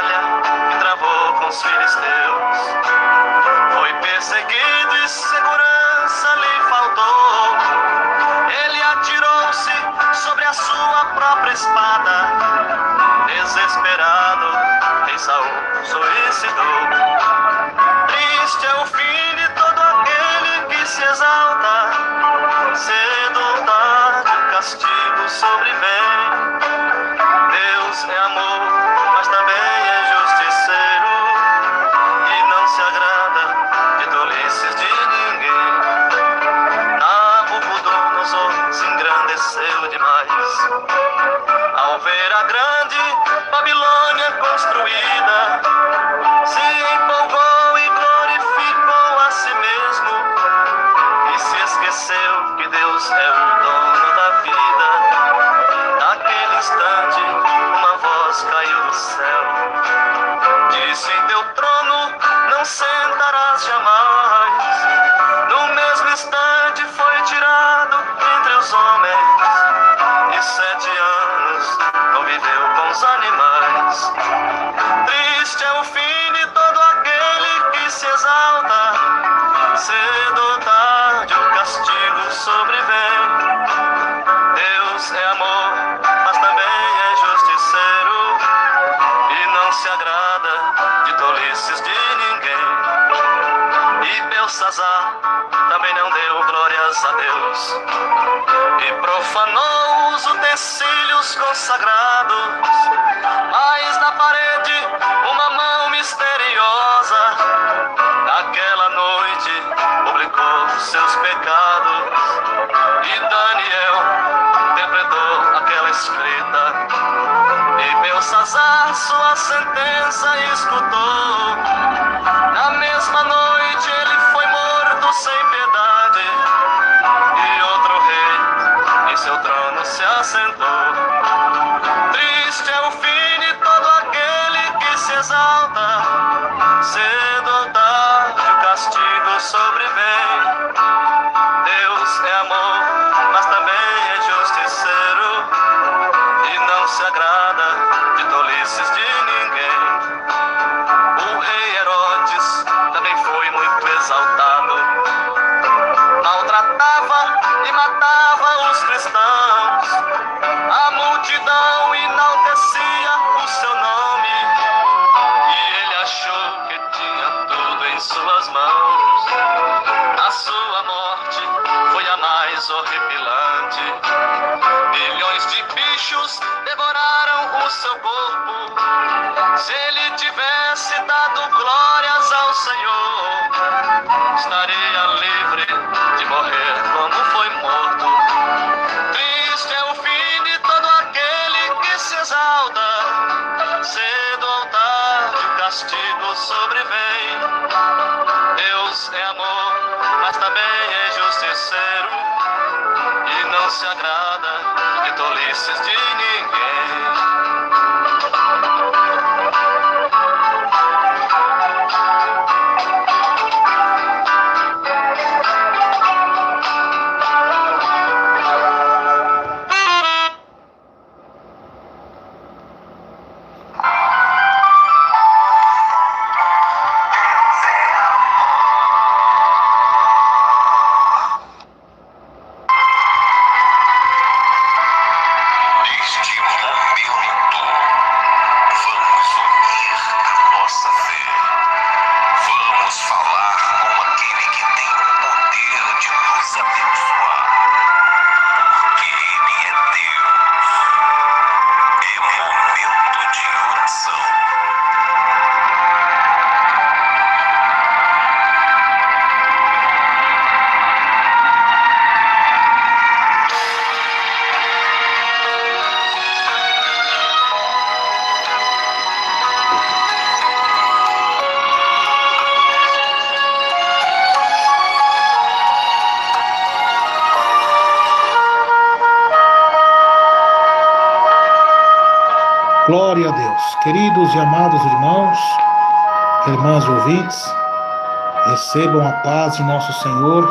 batalha que travou com os filisteus. Foi perseguido e segurança lhe faltou. Ele atirou-se sobre a sua própria espada. Desesperado, em Saul suicidou. Triste é o fim de todo aquele que se exalta. Cedo ou tarde o castigo sobrevém. Deus é amor, mas também é justiceiro, e não se agrada de tolices de ninguém. Nabucodonosor se engrandeceu demais ao ver a grande Babilônia construída. Se empolgou e glorificou a si mesmo, e se esqueceu que Deus é o dono da vida. Naquele instante uma voz caiu do céu, disse: em teu trono não sentarás jamais. No mesmo instante foi tirado entre os homens, e 7 anos conviveu com os animais. Triste é o fim de todo aquele que se exalta. Cedo ou tarde o castigo sobrevém. Deus é amor, mas também é justiceiro, e não se agrada de tolices de ninguém. E Belsazar também não deu glórias a Deus, e profanou os utensílios consagrados. Mas na parede uma mão misteriosa, naquela noite, publicou seus pecados. E Daniel interpretou aquela escrita, e Belsazar sua sentença escutou. Na mesma noite ele foi morto sem piedade, e outro rei em seu trono se assentou. Triste é o fim de todo aquele que se exalta. Cedo ou tarde o castigo sobrevém. Deus é amor, mas também é justiceiro, e não se agrada de tolices de ninguém. O rei Herodes também foi muito exaltado, maltratava e matava os cristãos. A multidão enaltecia o seu nome, e ele achou que tinha tudo em suas mãos. A sua morte foi a mais horripilante. Milhões de bichos devoraram o seu corpo. Se ele tivesse dado glórias ao Senhor, estaria livre de morrer como foi morto. Triste é o fim de todo aquele que se exalta. Cedo ou tarde o castigo sobrevém. Deus é amor, mas também é justiceiro, e não se agrada de tolices de ninguém. Glória a Deus. Queridos e amados irmãos, irmãs ouvintes, recebam a paz de nosso Senhor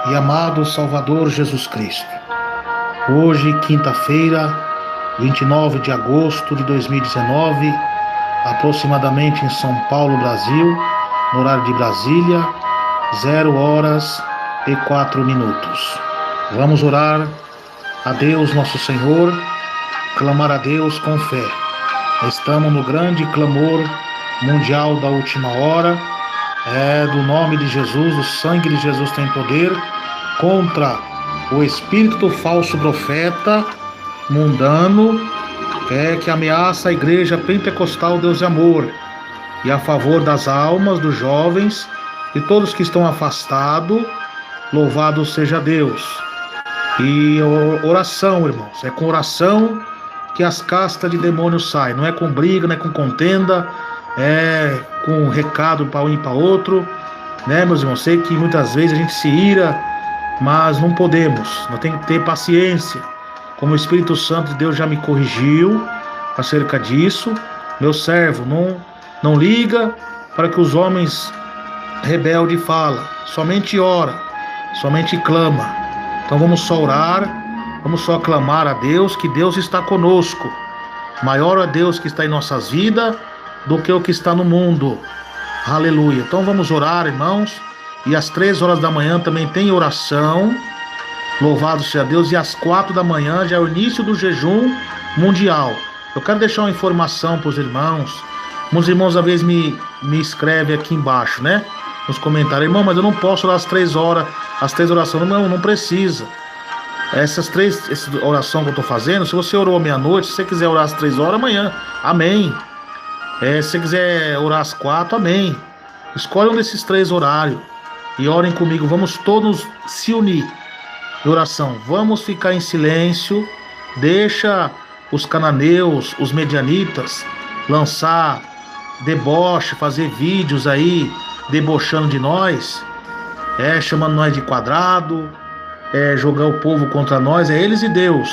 e amado Salvador Jesus Cristo. Hoje, quinta-feira, 29 de agosto de 2019, aproximadamente em São Paulo, Brasil, no horário de Brasília, 0h04. Vamos orar a Deus nosso Senhor, clamar a Deus com fé. Estamos no grande clamor mundial da última hora, do nome de Jesus, o sangue de Jesus tem poder contra o espírito do falso profeta mundano, que ameaça a igreja pentecostal Deus de amor, e a favor das almas, dos jovens e todos que estão afastados. Louvado seja Deus. E oração, irmãos, é com oração que as castas de demônios saem, não é com briga, não é com contenda, é com recado para um e para outro, né, meus irmãos? Sei que muitas vezes a gente se ira, mas não podemos, nós temos que ter paciência, como o Espírito Santo de Deus já me corrigiu acerca disso. Meu servo, não liga para que os homens rebeldes falam, somente ora, somente clama. Então vamos só orar, vamos só clamar a Deus, que Deus está conosco. Maior é Deus que está em nossas vidas do que o que está no mundo. Aleluia. Então vamos orar, irmãos. E às 3h da manhã também tem oração. Louvado seja Deus. E às 4 da manhã já é o início do jejum mundial. Eu quero deixar uma informação para os irmãos. Muitos irmãos às vezes me escrevem aqui embaixo, né? Nos comentários: irmão, mas eu não posso orar às 3h, as 3 orações. Não precisa. Essa oração que eu estou fazendo, se você orou à meia-noite, se você quiser orar às 3h, amanhã, amém. Se você quiser orar às 4, amém. Escolhe um desses 3 horários e orem comigo. Vamos todos se unir em oração. Vamos ficar em silêncio. Deixa os cananeus, os medianitas, lançar deboche, fazer vídeos aí debochando de nós, chamando nós de quadrado, jogar o povo contra nós. É eles e Deus.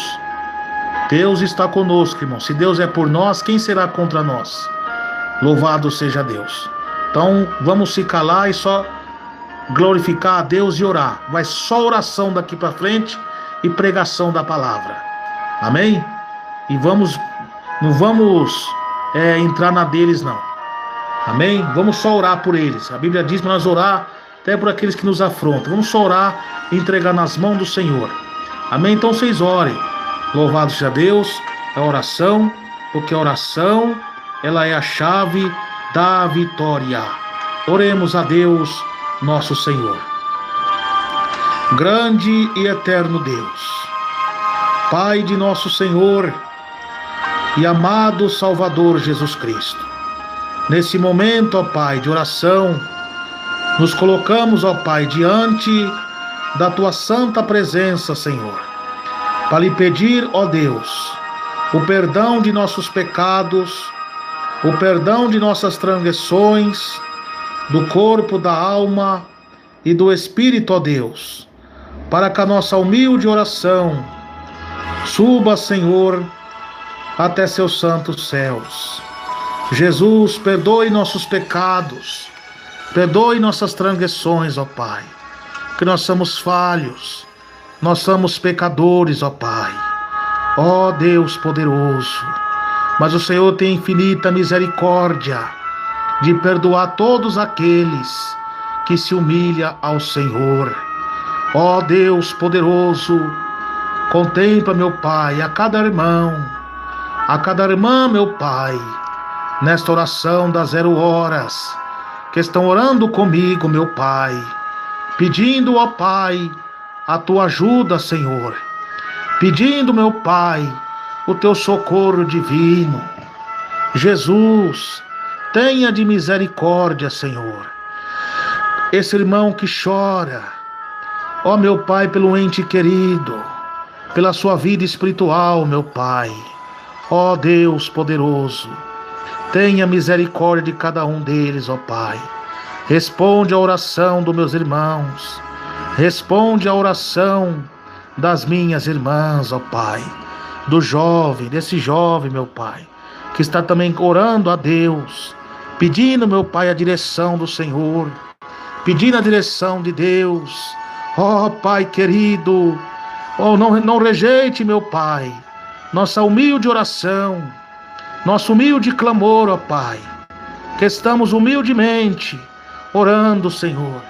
Deus está conosco, irmão. Se Deus é por nós, quem será contra nós? Louvado seja Deus. Então vamos se calar e só glorificar a Deus e orar. Vai só oração daqui para frente e pregação da palavra. Amém? E não vamos entrar na deles, não. Amém? Vamos só orar por eles. A Bíblia diz para nós orar até por aqueles que nos afrontam. Vamos só orar e entregar nas mãos do Senhor. Amém? Então vocês orem. Louvado seja Deus. É a oração, porque a oração, ela é a chave da vitória. Oremos a Deus, nosso Senhor. Grande e eterno Deus, Pai de nosso Senhor e amado Salvador Jesus Cristo, nesse momento, ó Pai, de oração, nos colocamos, ó Pai, diante da Tua santa presença, Senhor, para lhe pedir, ó Deus, o perdão de nossos pecados, o perdão de nossas transgressões, do corpo, da alma e do espírito, ó Deus, para que a nossa humilde oração suba, Senhor, até seus santos céus. Jesus, perdoe nossos pecados, perdoe nossas transgressões, ó Pai, que nós somos falhos, nós somos pecadores, ó Pai. Ó Deus poderoso, mas o Senhor tem infinita misericórdia de perdoar todos aqueles que se humilham ao Senhor. Ó Deus poderoso, contempla, meu Pai, a cada irmão, a cada irmã, meu Pai, nesta oração das 0h, que estão orando comigo, meu Pai, pedindo, ó Pai, a Tua ajuda, Senhor, pedindo, meu Pai, o Teu socorro divino. Jesus, tenha de misericórdia, Senhor, esse irmão que chora, ó meu Pai, pelo ente querido, pela sua vida espiritual, meu Pai. Ó Deus poderoso, tenha misericórdia de cada um deles, ó Pai. Responde a oração dos meus irmãos, responde a oração das minhas irmãs, ó Pai, do jovem, desse jovem, meu Pai, que está também orando a Deus, pedindo, meu Pai, a direção do Senhor, pedindo a direção de Deus. Ó Pai querido, não rejeite, meu Pai, nossa humilde oração, nosso humilde clamor, ó Pai, que estamos humildemente orando, Senhor.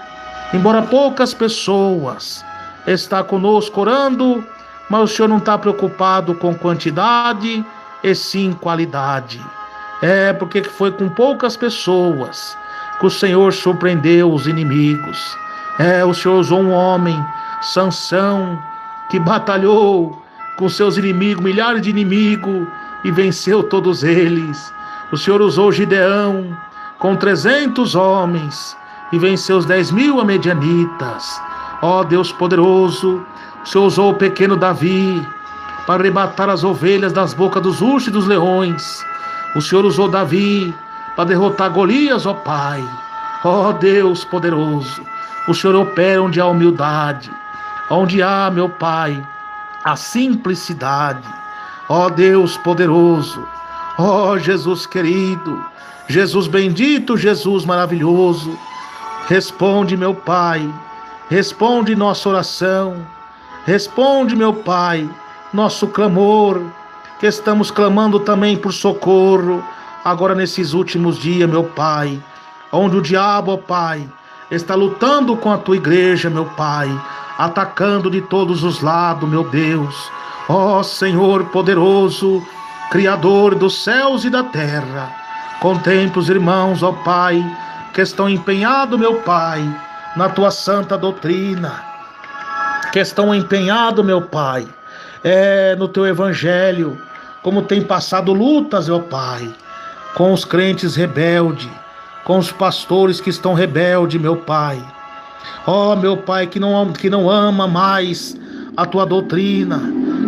Embora poucas pessoas estão conosco orando, mas o Senhor não está preocupado com quantidade e sim qualidade. Porque foi com poucas pessoas que o Senhor surpreendeu os inimigos. O Senhor usou um homem, Sansão, que batalhou com seus inimigos, milhares de inimigos, e venceu todos eles. O Senhor usou Gideão com 300 homens e venceu os 10.000 amedianitas. Ó Deus poderoso, o Senhor usou o pequeno Davi para arrebatar as ovelhas das bocas dos ursos e dos leões. O Senhor usou Davi para derrotar Golias, ó Pai. Ó Deus poderoso, o Senhor opera onde há humildade, onde há, meu Pai, a simplicidade. Ó Deus poderoso, ó Jesus querido, Jesus bendito, Jesus maravilhoso, responde, meu Pai, responde nossa oração, responde, meu Pai, nosso clamor, que estamos clamando também por socorro, agora nesses últimos dias, meu Pai, onde o diabo, ó Pai, está lutando com a tua igreja, meu Pai, atacando de todos os lados, meu Deus. Ó Senhor poderoso, Criador dos céus e da terra, contempla os irmãos, ó Pai, que estão empenhados, meu Pai, na tua santa doutrina, que estão empenhados, meu Pai, no teu evangelho, como tem passado lutas, ó Pai, com os crentes rebeldes, com os pastores que estão rebeldes, meu Pai. Ó meu Pai, que não ama mais a tua doutrina,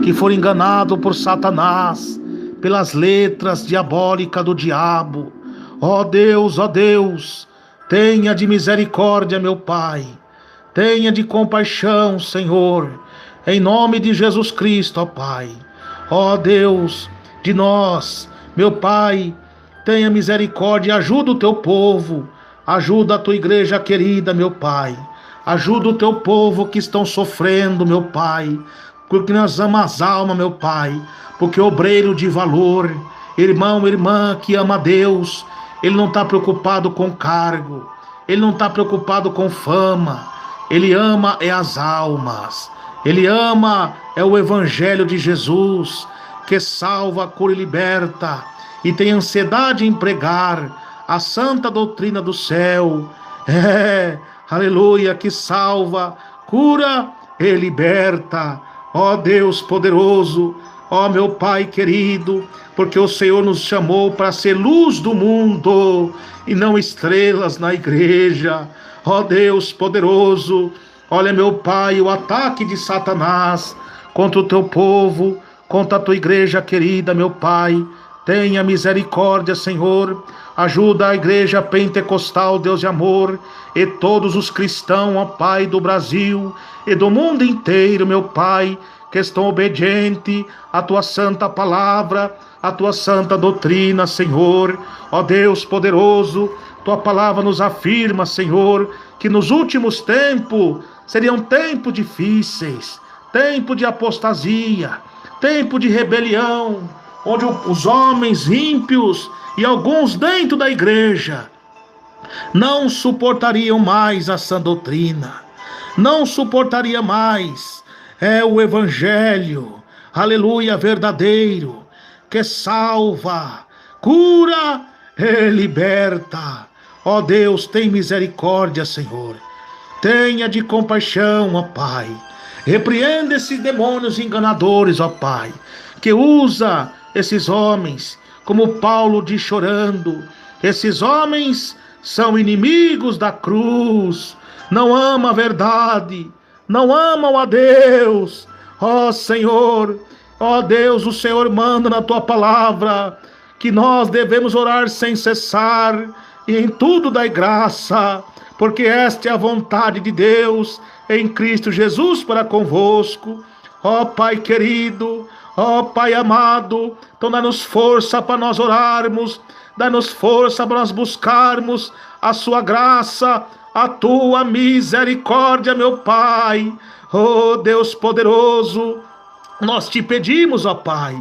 que foram enganados por Satanás, pelas letras diabólicas do diabo. Ó Deus, tenha de misericórdia, meu Pai, tenha de compaixão, Senhor, em nome de Jesus Cristo, ó Pai. Ó Deus, de nós, meu Pai, tenha misericórdia e ajuda o teu povo, ajuda a tua igreja querida, meu Pai, ajuda o teu povo que estão sofrendo, meu Pai, porque nós amamos as almas, meu Pai, porque obreiro de valor, irmão, irmã que ama a Deus, ele não está preocupado com cargo, ele não está preocupado com fama, ele ama as almas, ele ama o evangelho de Jesus, que salva, cura e liberta, e tem ansiedade em pregar a santa doutrina do céu, aleluia, que salva, cura e liberta. Ó Deus poderoso, ó meu Pai querido, porque o Senhor nos chamou para ser luz do mundo e não estrelas na igreja. Ó Deus poderoso, olha, meu Pai, o ataque de Satanás contra o teu povo, contra a tua igreja querida, meu Pai. Tenha misericórdia, Senhor, ajuda a igreja pentecostal, Deus de amor, e todos os cristãos, ó Pai, do Brasil e do mundo inteiro, meu Pai, que estão obedientes à tua santa palavra, à tua santa doutrina, Senhor. Ó Deus poderoso, tua palavra nos afirma, Senhor, que nos últimos tempos seriam tempos difíceis, tempo de apostasia, tempo de rebelião, onde os homens ímpios e alguns dentro da igreja não suportariam mais a sã doutrina, não suportaria mais o evangelho, aleluia, verdadeiro, que salva, cura e liberta. Ó Deus, tem misericórdia, Senhor, tenha de compaixão, ó Pai, repreenda esses demônios enganadores, ó Pai, que usa esses homens, como Paulo diz chorando, esses homens são inimigos da cruz, não amam a verdade, não amam a Deus. Ó Senhor, ó Deus, o Senhor manda na tua palavra que nós devemos orar sem cessar e em tudo dai graça, porque esta é a vontade de Deus em Cristo Jesus para convosco. Ó Pai querido, ó Pai amado, então dá-nos força para nós orarmos, dá-nos força para nós buscarmos a sua graça, a tua misericórdia, meu Pai. Ó Deus poderoso, nós te pedimos, ó Pai,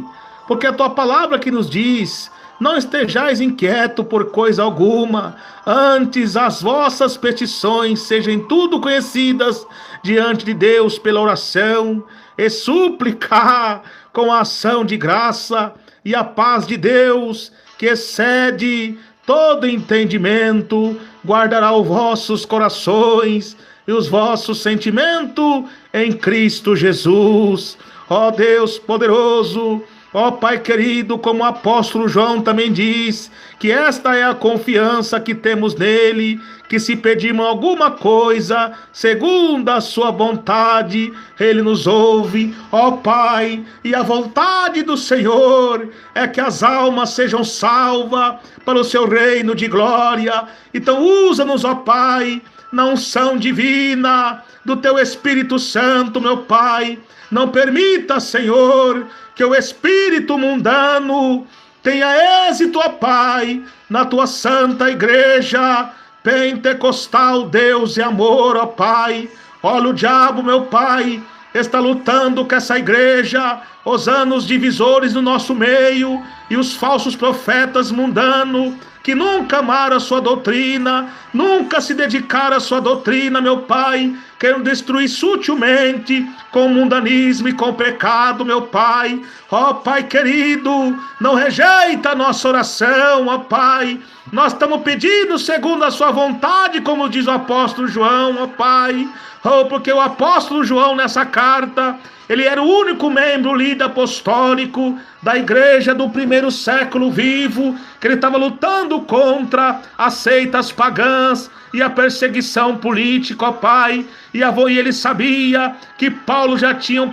porque a tua palavra que nos diz Não estejais inquieto por coisa alguma, antes as vossas petições sejam tudo conhecidas diante de Deus pela oração e súplica com a ação de graça, e a paz de Deus, que excede todo entendimento, guardará os vossos corações e os vossos sentimentos em Cristo Jesus. Ó Deus poderoso, ó Pai querido, como o apóstolo João também diz, que esta é a confiança que temos nele, que se pedirmos alguma coisa, segundo a sua vontade, ele nos ouve, ó Pai, e a vontade do Senhor é que as almas sejam salvas para o seu reino de glória. Então usa-nos, ó Pai, na unção divina do teu Espírito Santo, meu Pai. Não permita, Senhor, que o espírito mundano tenha êxito, ó Pai, na tua santa igreja pentecostal, Deus e amor, ó Pai. Olha o diabo, meu Pai, está lutando com essa igreja, os anos divisores no nosso meio e os falsos profetas mundanos que nunca amaram a sua doutrina, nunca se dedicaram à sua doutrina, meu Pai, querem destruir sutilmente com o mundanismo e com o pecado, meu Pai. Ó Pai querido, não rejeita a nossa oração, ó Pai. Nós estamos pedindo segundo a sua vontade, como diz o apóstolo João, ó Pai. Oh, porque o apóstolo João, nessa carta, ele era o único membro líder apostólico da igreja do primeiro século vivo, que ele estava lutando contra as seitas pagãs e a perseguição política, ó Pai. E ele sabia que Paulo já tinha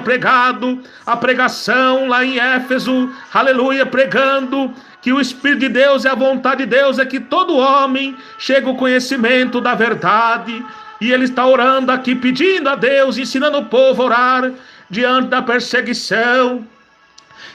pregado a pregação lá em Éfeso, aleluia, pregando que o Espírito de Deus e a vontade de Deus é que todo homem chegue ao conhecimento da verdade. E ele está orando aqui, pedindo a Deus, ensinando o povo a orar diante da perseguição.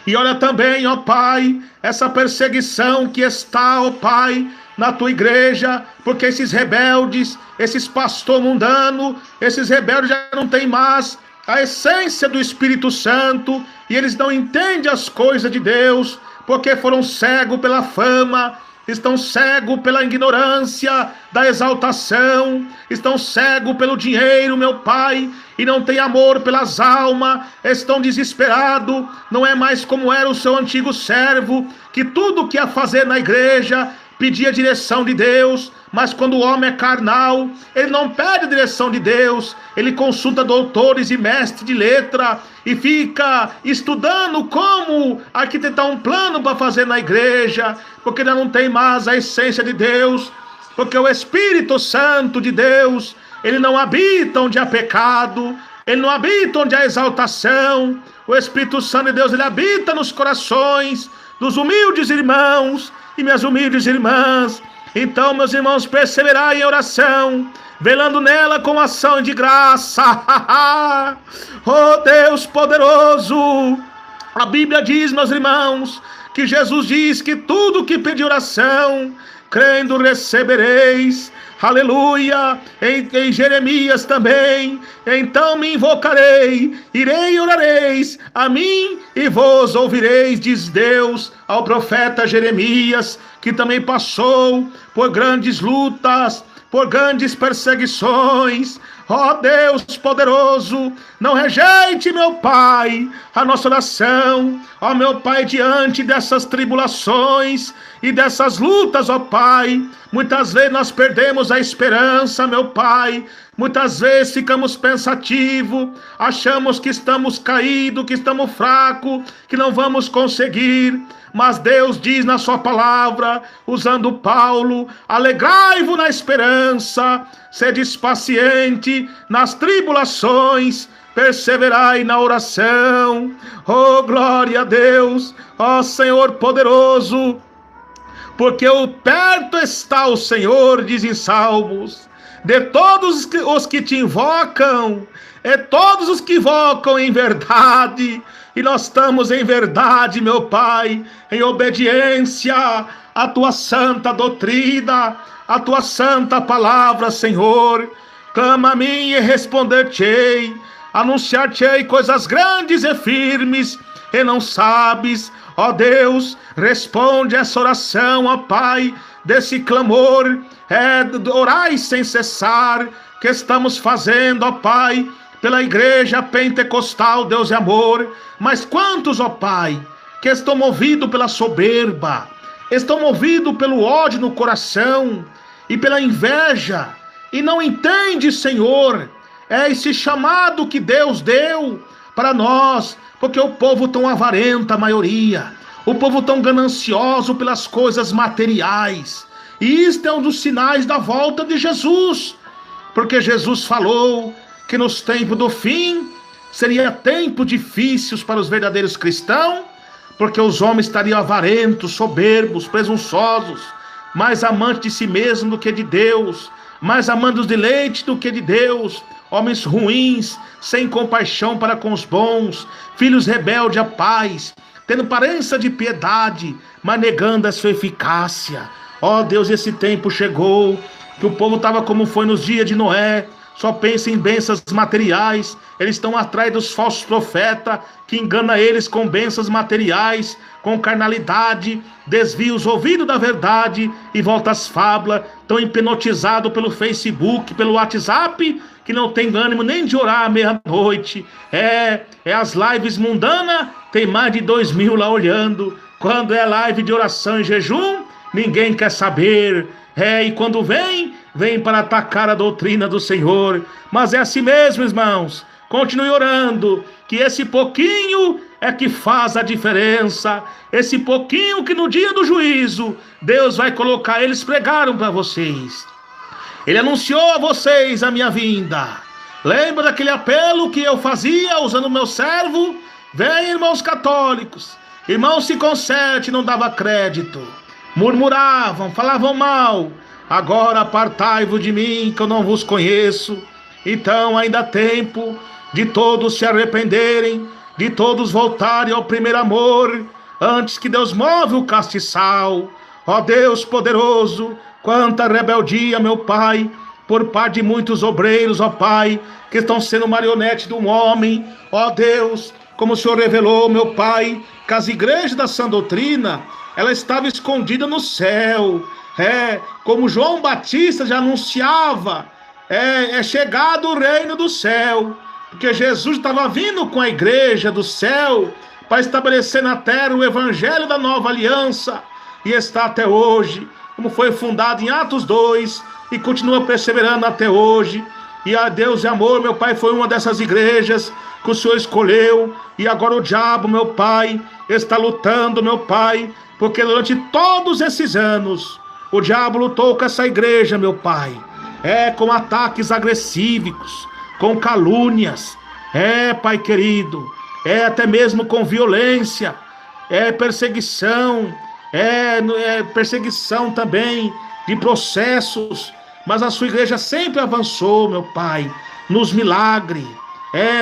E olha também, ó Pai, essa perseguição que está, ó Pai, na tua igreja, porque esses rebeldes, esses pastores mundanos, esses rebeldes já não têm mais a essência do Espírito Santo, e eles não entendem as coisas de Deus, porque foram cegos pela fama, estão cegos pela ignorância da exaltação, estão cegos pelo dinheiro, meu Pai, e não tem amor pelas almas, estão desesperados, não é mais como era o seu antigo servo, que tudo que ia fazer na igreja pedia direção de Deus, mas quando o homem é carnal, ele não pede direção de Deus, ele consulta doutores e mestres de letra, e fica estudando como arquitetar um plano para fazer na igreja, porque ainda não tem mais a essência de Deus, porque o Espírito Santo de Deus, ele não habita onde há pecado, ele não habita onde há exaltação. O Espírito Santo de Deus, ele habita nos corações dos humildes irmãos e minhas humildes irmãs. Então, meus irmãos, perseverai em oração, velando nela com ação de graça. Oh Deus poderoso, a Bíblia diz, meus irmãos, que Jesus diz que tudo que pedir oração, crendo recebereis. Aleluia, em Jeremias também, então me invocarei, irei e orareis a mim e vos ouvireis, diz Deus ao profeta Jeremias, que também passou por grandes lutas, por grandes perseguições. Ó Deus poderoso, não rejeite, meu Pai, a nossa oração, ó meu Pai, diante dessas tribulações e dessas lutas, ó Pai. Muitas vezes nós perdemos a esperança, meu Pai, muitas vezes ficamos pensativos, achamos que estamos caídos, que estamos fracos, que não vamos conseguir. Mas Deus diz na sua palavra, usando Paulo, alegrai-vos na esperança, sedes paciente nas tribulações, perseverai na oração. Oh, glória a Deus, ó Senhor poderoso, porque perto está o Senhor, diz em Salmos, de todos os que te invocam, e todos os que invocam em verdade. E nós estamos em verdade, meu Pai, em obediência à tua santa doutrina, à tua santa palavra, Senhor. Clama a mim e responder-te-ei, anunciar-te-ei coisas grandes e firmes, e não sabes. Ó Deus, responde essa oração, ó Pai, desse clamor, orai sem cessar, que estamos fazendo, ó Pai, pela igreja pentecostal, Deus é amor. Mas quantos, ó Pai, que estão movidos pela soberba, estão movidos pelo ódio no coração e pela inveja, e não entende, Senhor, esse chamado que Deus deu para nós, porque o povo tão avarento, a maioria, o povo tão ganancioso pelas coisas materiais, e isto é um dos sinais da volta de Jesus, porque Jesus falou que nos tempos do fim seria tempo difíceis para os verdadeiros cristãos, porque os homens estariam avarentos, soberbos, presunçosos, mais amantes de si mesmo do que de Deus, mais amantes dos deleites do que de Deus, homens ruins, sem compaixão para com os bons, filhos rebeldes a pais, tendo aparência de piedade, mas negando a sua eficácia. Ó Deus, esse tempo chegou, que o povo estava como foi nos dias de Noé, só pensa em bênçãos materiais. Eles estão atrás dos falsos profetas, que engana eles com bênçãos materiais, com carnalidade, desvia os ouvidos da verdade e volta às fábulas. Estão hipnotizados pelo Facebook, pelo WhatsApp, que não tem ânimo nem de orar à meia-noite. É as lives mundanas, tem mais de 2.000 lá olhando. Quando é live de oração e jejum, ninguém quer saber. E quando vem para atacar a doutrina do Senhor. Mas é assim mesmo, irmãos. Continue orando, que esse pouquinho é que faz a diferença. Esse pouquinho que no dia do juízo, Deus vai colocar. Eles pregaram para vocês. Ele anunciou a vocês a minha vinda. Lembra daquele apelo que eu fazia usando o meu servo? Vem, irmãos católicos. Irmãos, se conserte, não dava crédito. Murmuravam, falavam mal. Agora apartai-vos de mim, que eu não vos conheço. Então ainda há tempo de todos se arrependerem, de todos voltarem ao primeiro amor, antes que Deus move o castiçal. Ó Deus poderoso, quanta rebeldia, meu Pai, por parte de muitos obreiros, ó Pai, que estão sendo marionete de um homem. Ó Deus, como o Senhor revelou, meu Pai, que as igrejas da sã doutrina, ela estava escondida no céu. Como João Batista já anunciava, é chegado o reino do céu, porque Jesus estava vindo com a igreja do céu para estabelecer na terra o evangelho da nova aliança, e está até hoje, como foi fundado em Atos 2, e continua perseverando até hoje. E a Deus e amor, meu Pai, foi uma dessas igrejas que o Senhor escolheu, e agora o diabo, meu Pai, está lutando, meu Pai, porque durante todos esses anos o diabo lutou com essa igreja, meu Pai, com ataques agressivos, com calúnias, Pai querido, até mesmo com violência, perseguição, perseguição também de processos, mas a sua igreja sempre avançou, meu Pai, nos milagres,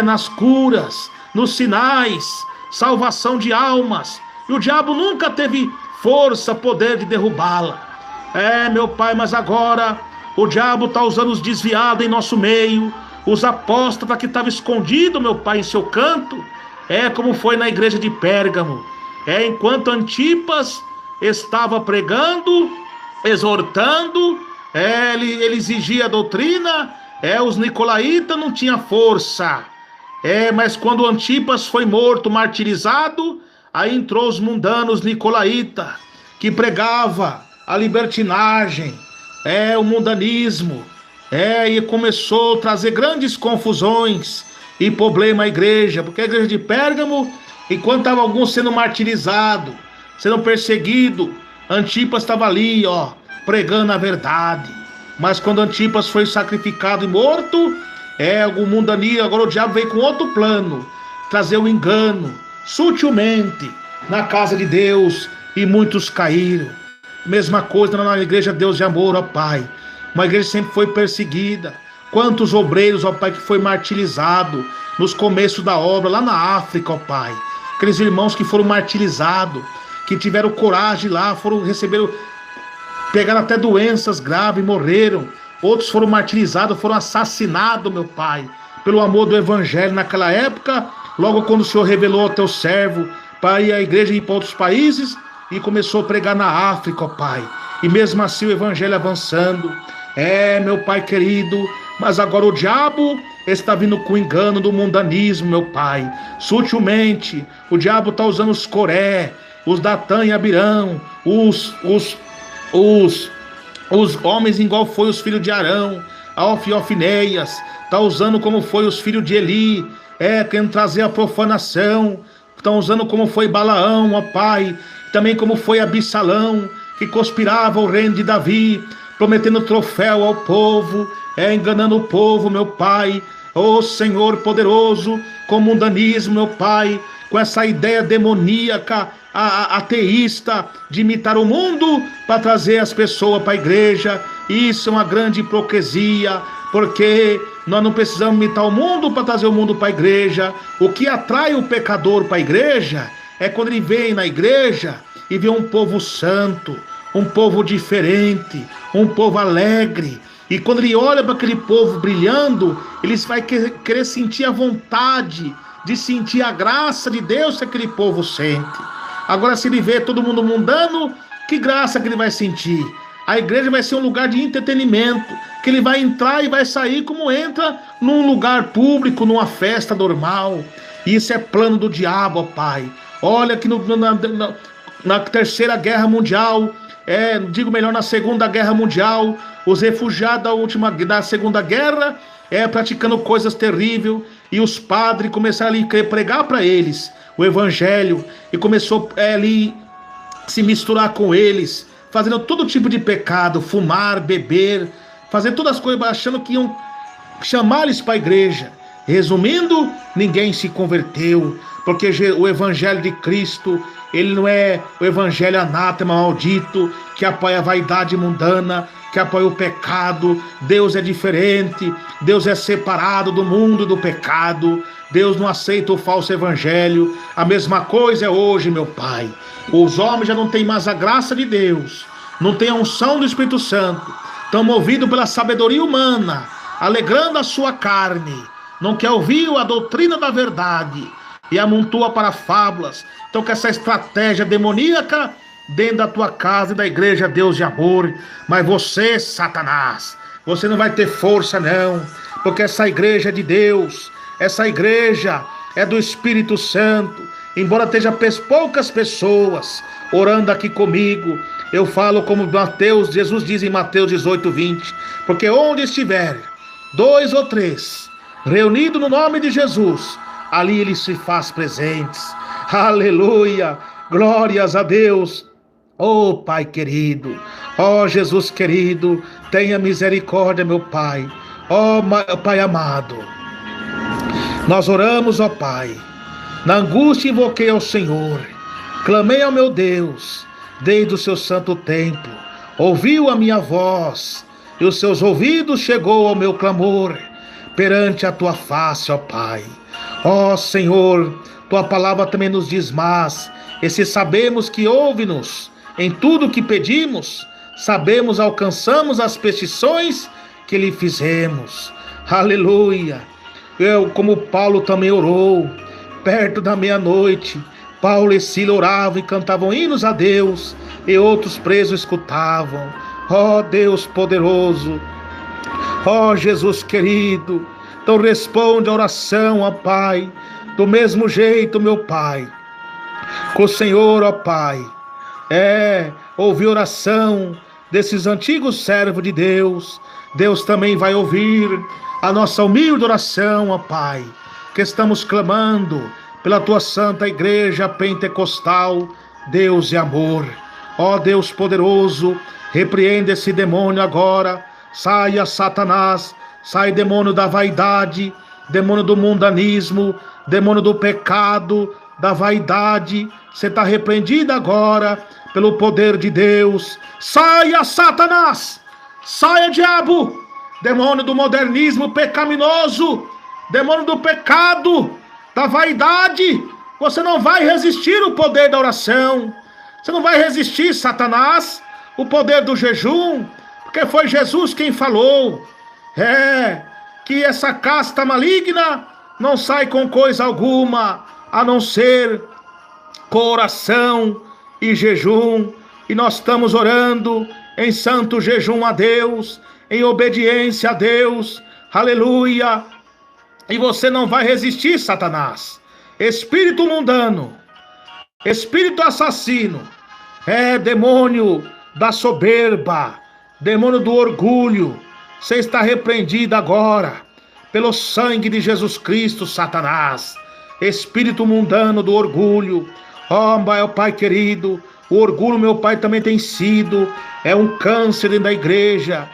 nas curas, nos sinais, salvação de almas, e o diabo nunca teve força, poder de derrubá-la. Meu Pai, mas agora o diabo está usando os desviados em nosso meio, os apóstolos que estavam escondidos, meu Pai, em seu canto, como foi na igreja de Pérgamo, enquanto Antipas estava pregando, exortando, ele exigia a doutrina, os nicolaítas não tinham força, mas quando Antipas foi morto, martirizado, aí entrou os mundanos nicolaítas, que pregava a libertinagem, o mundanismo, e começou a trazer grandes confusões e problema à igreja, porque a igreja de Pérgamo, enquanto estavam alguns sendo martirizados, sendo perseguidos, Antipas estava ali, pregando a verdade. Mas quando Antipas foi sacrificado e morto, o mundanismo, agora o diabo veio com outro plano, trazer o engano, sutilmente, na casa de Deus, e muitos caíram. Mesma coisa na igreja Deus de amor, ó Pai. Uma igreja sempre foi perseguida. Quantos obreiros, ó Pai, que foi martirizado nos começos da obra, lá na África, ó Pai. Aqueles irmãos que foram martirizados, que tiveram coragem lá, pegaram até doenças graves e morreram. Outros foram martirizados, foram assassinados, meu Pai, pelo amor do evangelho naquela época, logo quando o Senhor revelou ao teu servo, para ir a igreja ir para outros países e começou a pregar na África, ó Pai. E mesmo assim o evangelho avançando. Meu Pai querido, mas agora o diabo está vindo com engano do mundanismo, meu Pai. Sutilmente, o diabo está usando os Coré, os Datã e Abirão, os homens igual foi os filhos de Arão, Alf e Ofinéias, está usando como foi os filhos de Eli, querendo trazer a profanação, estão usando como foi Balaão, ó Pai, também como foi Absalão, que conspirava o reino de Davi, prometendo troféu ao povo, enganando o povo, meu Pai. Ó Senhor poderoso, com o mundanismo, meu Pai, com essa ideia demoníaca, ateísta, de imitar o mundo para trazer as pessoas para a igreja. Isso é uma grande hipocrisia, porque nós não precisamos imitar o mundo para trazer o mundo para a igreja. O que atrai o pecador para a igreja é quando ele vem na igreja e vê um povo santo, um povo diferente, um povo alegre. E quando ele olha para aquele povo brilhando, ele vai querer sentir a vontade de sentir a graça de Deus que aquele povo sente. Agora, se ele vê todo mundo mundano, que graça que ele vai sentir? A igreja vai ser um lugar de entretenimento, que ele vai entrar e vai sair como entra num lugar público, numa festa normal. Isso é plano do diabo, ó Pai. Olha que na Terceira Guerra Mundial, na Segunda Guerra Mundial, os refugiados da Segunda Guerra, praticando coisas terríveis, e os padres começaram a querer pregar para eles o evangelho, e começou ali se misturar com eles, fazendo todo tipo de pecado, fumar, beber, fazer todas as coisas, achando que iam chamar eles para a igreja. Resumindo, ninguém se converteu, porque o evangelho de Cristo, ele não é o evangelho anátema, maldito, que apoia a vaidade mundana, que apoia o pecado. Deus é diferente, Deus é separado do mundo e do pecado. Deus não aceita o falso evangelho. A mesma coisa é hoje, meu Pai. Os homens já não têm mais a graça de Deus, não têm a unção do Espírito Santo, estão movidos pela sabedoria humana, alegrando a sua carne, não quer ouvir a doutrina da verdade e amontoa para fábulas. Então, com essa estratégia demoníaca dentro da tua casa e da igreja Deus de amor. Mas você, Satanás, você não vai ter força não, porque essa igreja é de Deus, essa igreja é do Espírito Santo. Embora esteja poucas pessoas orando aqui comigo, eu falo como Jesus diz em Mateus 18:20, porque onde estiver 2 ou 3 reunidos no nome de Jesus, ali ele se faz presentes. Aleluia, glórias a Deus. Oh Pai querido, oh Jesus querido, tenha misericórdia, meu Pai. Oh Pai amado, nós oramos, ó Pai, na angústia invoquei ao Senhor, clamei ao meu Deus, desde o seu santo templo, ouviu a minha voz, e os seus ouvidos chegou ao meu clamor, perante a tua face, ó Pai. Ó Senhor, tua palavra também nos diz, mas, e se sabemos que ouve-nos em tudo o que pedimos, sabemos, alcançamos as petições que lhe fizemos. Aleluia. Como Paulo também orou, perto da meia-noite, Paulo e Sila oravam e cantavam hinos a Deus, e outros presos escutavam. Ó Deus poderoso, ó Jesus querido, então responde a oração, ó Pai, do mesmo jeito, meu Pai, com o Senhor, ó Pai, ouvir oração desses antigos servos de Deus. Deus também vai ouvir a nossa humilde oração, ó Pai, que estamos clamando pela tua santa igreja pentecostal, Deus e amor. Ó Deus poderoso, repreende esse demônio agora. Saia, Satanás, sai, demônio da vaidade, demônio do mundanismo, demônio do pecado, da vaidade. Você está repreendido agora pelo poder de Deus. Saia, Satanás, saia, diabo, demônio do modernismo pecaminoso, demônio do pecado, da vaidade. Você não vai resistir o poder da oração. Você não vai resistir, Satanás, o poder do jejum, porque foi Jesus quem falou, que essa casta maligna não sai com coisa alguma, a não ser com oração e jejum, e nós estamos orando em santo jejum a Deus, em obediência a Deus, aleluia. E você não vai resistir, Satanás, espírito mundano, espírito assassino, demônio da soberba, demônio do orgulho, você está repreendido agora, pelo sangue de Jesus Cristo, Satanás, espírito mundano do orgulho. Ó, meu Pai querido, o orgulho, meu Pai, também tem sido, um câncer dentro da igreja.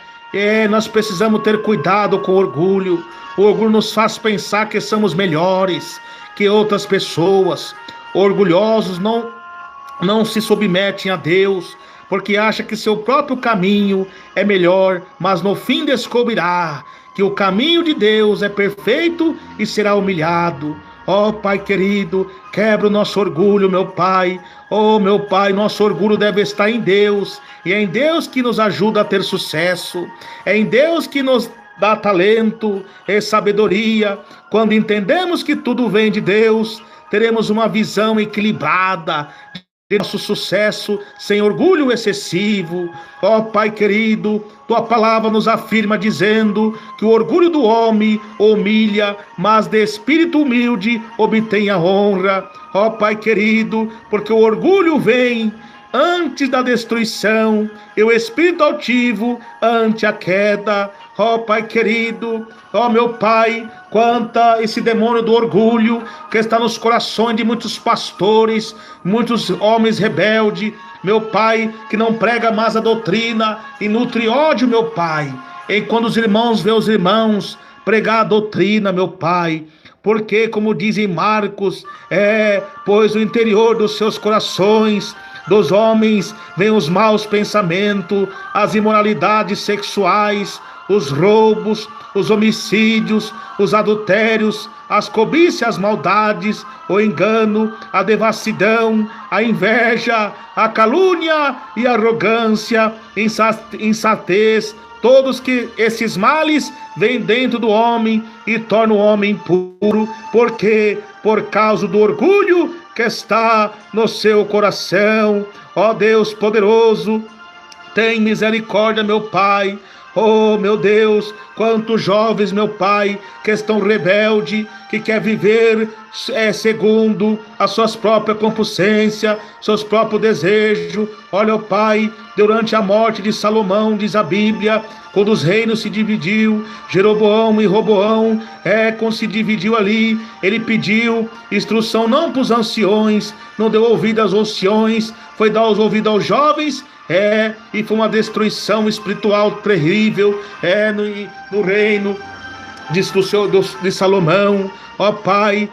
Nós precisamos ter cuidado com o orgulho. O orgulho nos faz pensar que somos melhores que outras pessoas. Orgulhosos não se submetem a Deus, porque acha que seu próprio caminho é melhor, mas no fim descobrirá que o caminho de Deus é perfeito e será humilhado. Ó Pai querido, quebra o nosso orgulho, meu Pai. Oh, meu Pai, nosso orgulho deve estar em Deus, e é em Deus que nos ajuda a ter sucesso, é em Deus que nos dá talento e sabedoria. Quando entendemos que tudo vem de Deus, teremos uma visão equilibrada de nosso sucesso, sem orgulho excessivo. Ó Pai querido, tua palavra nos afirma dizendo que o orgulho do homem humilha, mas de espírito humilde obtém a honra. Ó Pai querido, porque o orgulho vem antes da destruição e o espírito altivo ante a queda. Ó Pai querido, ó meu Pai, quanta esse demônio do orgulho que está nos corações de muitos pastores, muitos homens rebeldes, meu Pai, que não prega mais a doutrina e nutre ódio, meu Pai. E quando os irmãos veem os irmãos pregar a doutrina, meu Pai, porque, como dizem Marcos, pois o interior dos seus corações dos homens vêm os maus pensamentos, as imoralidades sexuais, os roubos, os homicídios, os adultérios, as cobiças, as maldades, o engano, a devassidão, a inveja, a calúnia e a arrogância, insatez, todos que esses males vêm dentro do homem e tornam o homem impuro, porque por causa do orgulho que está no seu coração. Ó Deus poderoso, tem misericórdia, meu Pai. Oh, meu Deus, quantos jovens, meu Pai, que estão rebeldes, que quer viver segundo as suas próprias concupiscências, seus próprios desejos. Olha, oh, Pai, durante a morte de Salomão, diz a Bíblia, quando os reinos se dividiu, Jeroboão e Roboão, quando se dividiu ali, ele pediu instrução não para os anciões, não deu ouvido aos anciões, foi dar ouvido aos jovens. E foi uma destruição espiritual terrível no reino de Salomão. Ó Pai,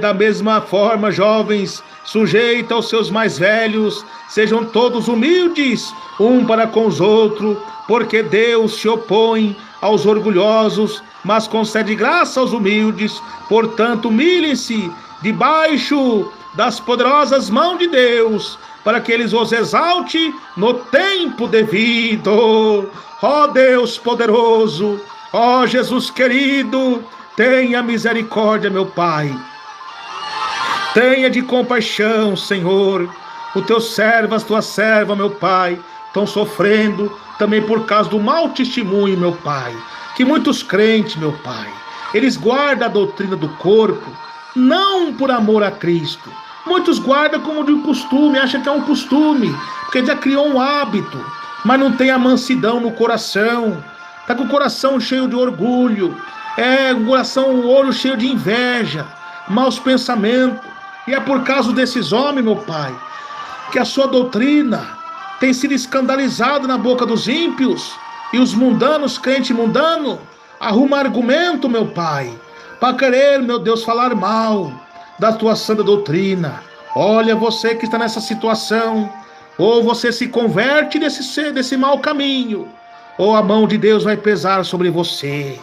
da mesma forma, jovens, sujeita aos seus mais velhos, sejam todos humildes, um para com os outros, porque Deus se opõe aos orgulhosos, mas concede graça aos humildes. Portanto, humilhem-se debaixo das poderosas mãos de Deus, para que eles os exalte no tempo devido. Ó Deus poderoso, ó Jesus querido, tenha misericórdia, meu Pai. Tenha de compaixão, Senhor. O teu servo, a tua serva, meu Pai, estão sofrendo também por causa do mau testemunho, meu Pai. Que muitos crentes, meu Pai, eles guardam a doutrina do corpo, não por amor a Cristo. Muitos guardam como de costume, acham que é um costume, porque já criou um hábito, mas não tem a mansidão no coração, está com o coração cheio de orgulho, o olho cheio de inveja, maus pensamentos, e é por causa desses homens, meu Pai, que a sua doutrina tem sido escandalizada na boca dos ímpios, e os mundanos, crente mundano, arruma argumento, meu Pai, para querer, meu Deus, falar mal da tua santa doutrina. Olha, você que está nessa situação, ou você se converte desse mau caminho, ou a mão de Deus vai pesar sobre você.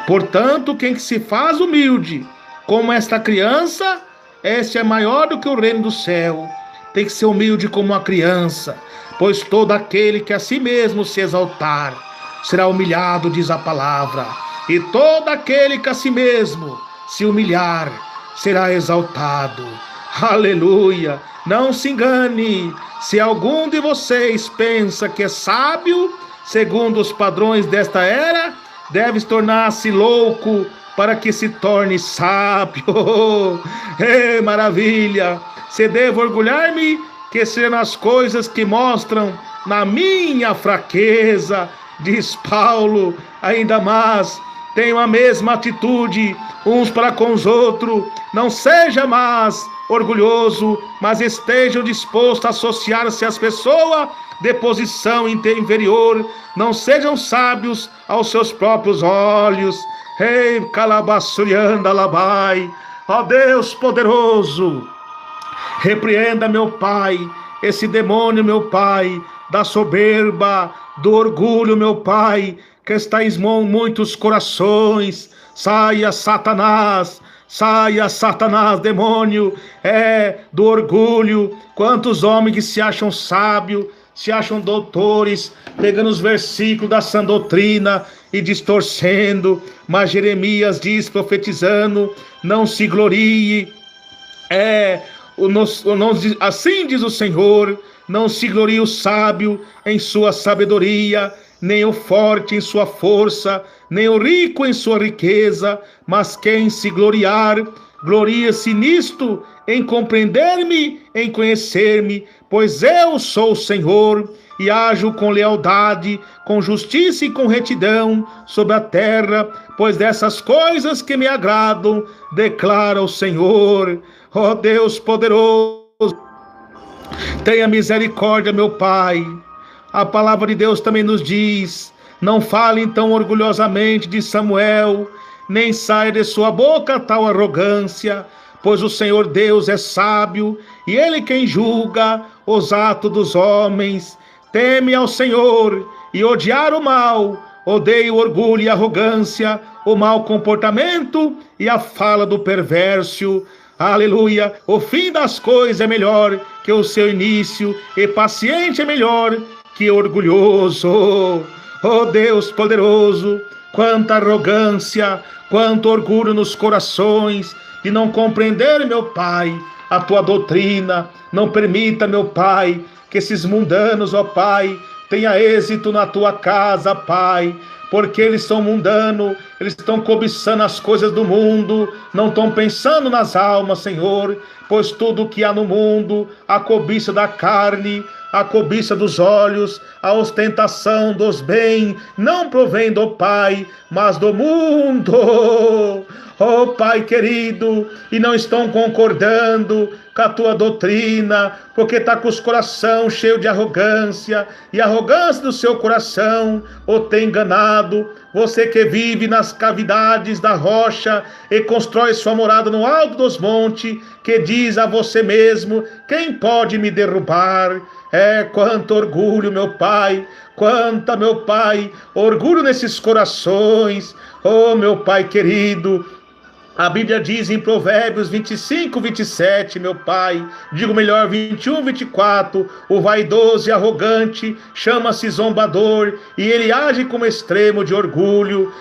Portanto, quem que se faz humilde, como esta criança, este é maior do que o reino do céu. Tem que ser humilde como uma criança, pois todo aquele que a si mesmo se exaltar será humilhado, diz a palavra, e todo aquele que a si mesmo se humilhar será exaltado. Aleluia. Não se engane. Se algum de vocês pensa que é sábio, segundo os padrões desta era, deve tornar-se louco para que se torne sábio. Maravilha! Se devo orgulhar-me, que sejam as coisas que mostram na minha fraqueza, diz Paulo. Ainda mais, tenham a mesma atitude uns para com os outros. Não seja mais orgulhoso, mas estejam dispostos a associar-se às pessoas de posição inferior. Não sejam sábios aos seus próprios olhos. Ei, calabaçurianda labai. Ó Deus poderoso, repreenda, meu Pai, esse demônio, meu Pai, da soberba, do orgulho, meu Pai, que está em muitos corações. Saia, Satanás, demônio, do orgulho. Quantos homens que se acham sábios, se acham doutores, pegando os versículos da sã doutrina e distorcendo. Mas Jeremias diz, profetizando: não se glorie, assim diz o Senhor, não se glorie o sábio em sua sabedoria, nem o forte em sua força, nem o rico em sua riqueza, mas quem se gloriar, gloria-se nisto, em compreender-me, em conhecer-me, pois eu sou o Senhor, e ajo com lealdade, com justiça e com retidão sobre a terra, pois dessas coisas que me agradam, declara o Senhor. Ó Deus poderoso, tenha misericórdia, meu Pai. A palavra de Deus também nos diz: não fale então orgulhosamente de Samuel, nem saia de sua boca tal arrogância, pois o Senhor Deus é sábio, e Ele quem julga os atos dos homens. Teme ao Senhor e odiar o mal, odeie o orgulho e a arrogância, o mau comportamento e a fala do perverso. Aleluia! O fim das coisas é melhor que o seu início, e paciente é melhor que orgulhoso. Oh Deus poderoso, quanta arrogância, quanto orgulho nos corações, de não compreender, meu Pai, a tua doutrina. Não permita, meu Pai, que esses mundanos, ó Pai, tenha êxito na tua casa, Pai, porque eles são mundanos, eles estão cobiçando as coisas do mundo, não estão pensando nas almas, Senhor, pois tudo que há no mundo, a cobiça da carne, a cobiça dos olhos, a ostentação dos bens, não provém do Pai, mas do mundo. Oh Pai querido, e não estão concordando com a tua doutrina, porque está com os coração cheio de arrogância, e a arrogância do seu coração o tem enganado. Você que vive nas cavidades da rocha e constrói sua morada no alto dos montes, que diz a você mesmo: quem pode me derrubar? Quanto orgulho, meu Pai, quanta, meu Pai, orgulho nesses corações. Oh, meu Pai querido, a Bíblia diz em Provérbios 25, 27, meu Pai, digo melhor 21, 24, o vaidoso e arrogante chama-se zombador, e ele age como extremo de orgulho.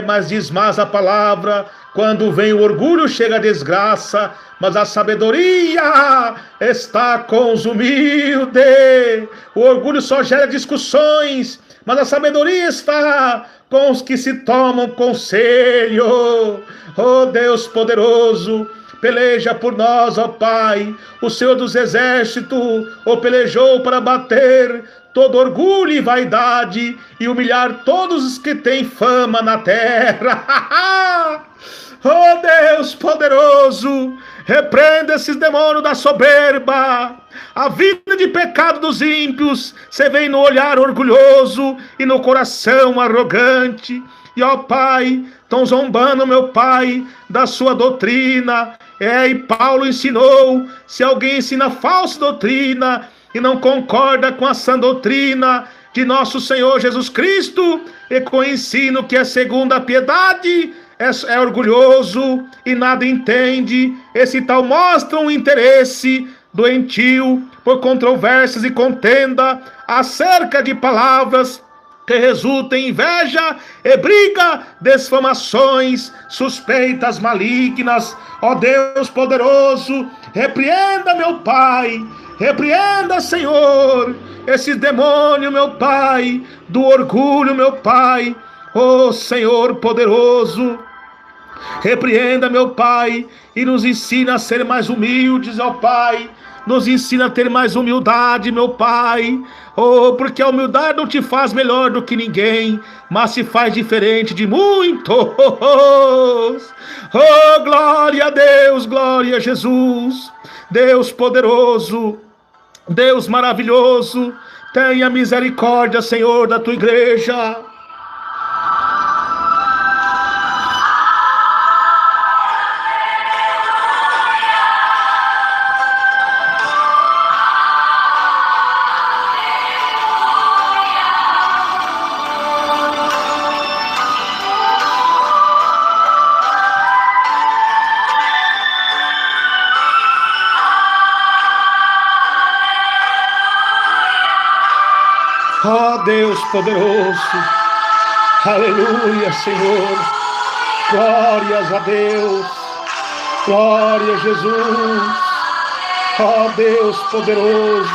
Mas diz mais a palavra: quando vem o orgulho chega a desgraça, mas a sabedoria está com os humildes. O orgulho só gera discussões, mas a sabedoria está com os que se tomam conselho. Oh Deus poderoso, peleja por nós, ó Pai. O Senhor dos Exércitos o pelejou para bater todo orgulho e vaidade e humilhar todos os que têm fama na terra. Oh Deus poderoso, repreenda esses demônios da soberba. A vida de pecado dos ímpios se vê no olhar orgulhoso e no coração arrogante. E ó Pai, estão zombando, meu Pai, da sua doutrina. E Paulo ensinou: se alguém ensina falsa doutrina e não concorda com a sã doutrina de nosso Senhor Jesus Cristo, e com o ensino que é segundo a piedade, é orgulhoso e nada entende. Esse tal mostra um interesse doentio por controvérsias e contenda acerca de palavras que resulta em inveja e briga, desfamações, suspeitas malignas. Ó Deus poderoso, repreenda, meu Pai, repreenda, Senhor, esse demônio, meu Pai, do orgulho, meu Pai. Ó Senhor poderoso, repreenda, meu Pai, e nos ensina a ser mais humildes, ó Pai. Nos ensina a ter mais humildade, meu Pai. Oh, porque a humildade não te faz melhor do que ninguém, mas se faz diferente de muitos. Oh, glória a Deus, glória a Jesus. Deus poderoso, Deus maravilhoso, tenha misericórdia, Senhor, da tua igreja. Ó Deus poderoso, aleluia, Senhor, glórias a Deus, glória a Jesus. Ó Deus poderoso,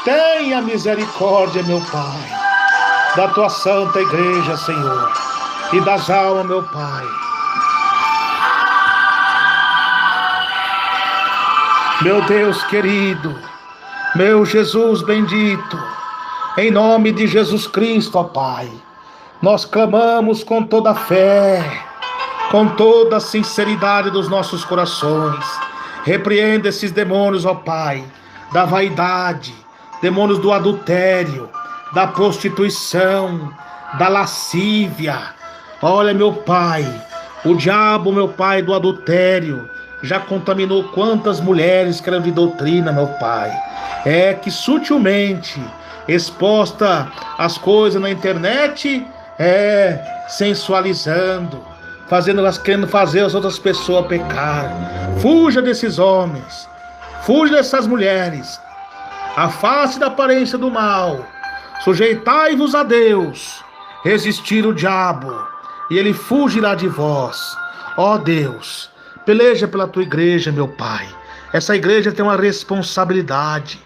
tenha misericórdia, meu Pai, da tua santa igreja, Senhor, e das almas, meu Pai. Meu Deus querido, meu Jesus bendito, em nome de Jesus Cristo, ó Pai, nós clamamos com toda a fé, com toda a sinceridade dos nossos corações. Repreenda esses demônios, ó Pai, da vaidade, demônios do adultério, da prostituição, da lascívia. Olha, meu Pai, o diabo, meu Pai, do adultério, já contaminou quantas mulheres que eram de doutrina, meu Pai. É que sutilmente exposta as coisas na internet, sensualizando, fazendo elas, querendo fazer as outras pessoas pecar. Fuja desses homens, fuja dessas mulheres, afaste da aparência do mal, sujeitai-vos a Deus, resistir o diabo, e ele fugirá de vós. Ó Deus, peleja pela tua igreja, meu Pai. Essa igreja tem uma responsabilidade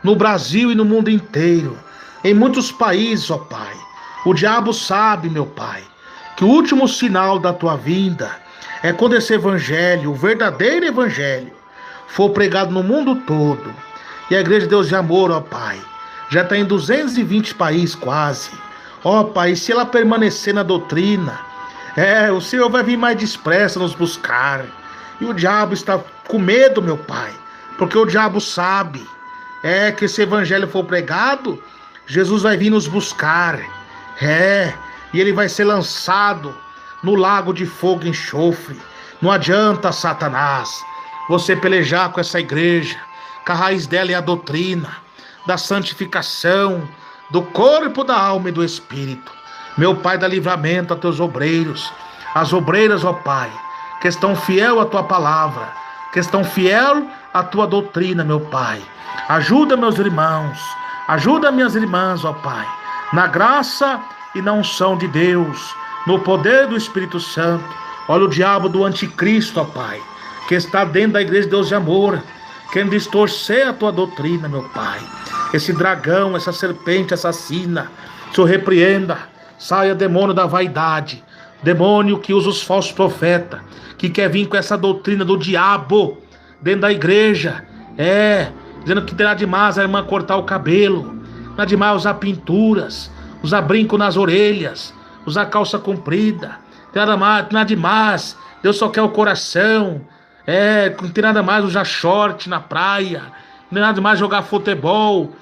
no Brasil e no mundo inteiro, em muitos países, ó Pai. O diabo sabe, meu Pai, que o último sinal da tua vinda é quando esse evangelho, o verdadeiro evangelho, for pregado no mundo todo. E a igreja de Deus de amor, ó Pai, já está em 220 países quase. Ó Pai, se ela permanecer na doutrina, o Senhor vai vir mais depressa nos buscar. E o diabo está com medo, meu Pai, porque o diabo sabe que se evangelho for pregado, Jesus vai vir nos buscar, e ele vai ser lançado no lago de fogo e enxofre. Não adianta, Satanás, você pelejar com essa igreja, que a raiz dela é a doutrina da santificação do corpo, da alma e do espírito. Meu Pai, dá livramento a teus obreiros, as obreiras, ó Pai, que estão fiel à tua palavra, que estão fiel à tua doutrina, meu Pai. Ajuda meus irmãos, ajuda minhas irmãs, ó Pai, na graça e na unção de Deus, no poder do Espírito Santo. Olha o diabo do anticristo, ó Pai, que está dentro da igreja de Deus de amor, querendo distorcer a tua doutrina, meu Pai. Esse dragão, essa serpente assassina, o Senhor repreenda, saia demônio da vaidade, demônio que usa os falsos profetas, que quer vir com essa doutrina do diabo dentro da igreja, dizendo que terá demais a irmã cortar o cabelo, não é demais usar pinturas, usar brinco nas orelhas, usar calça comprida, não é demais, Deus só quer o coração, não tem nada mais usar short na praia, não tem nada demais jogar futebol.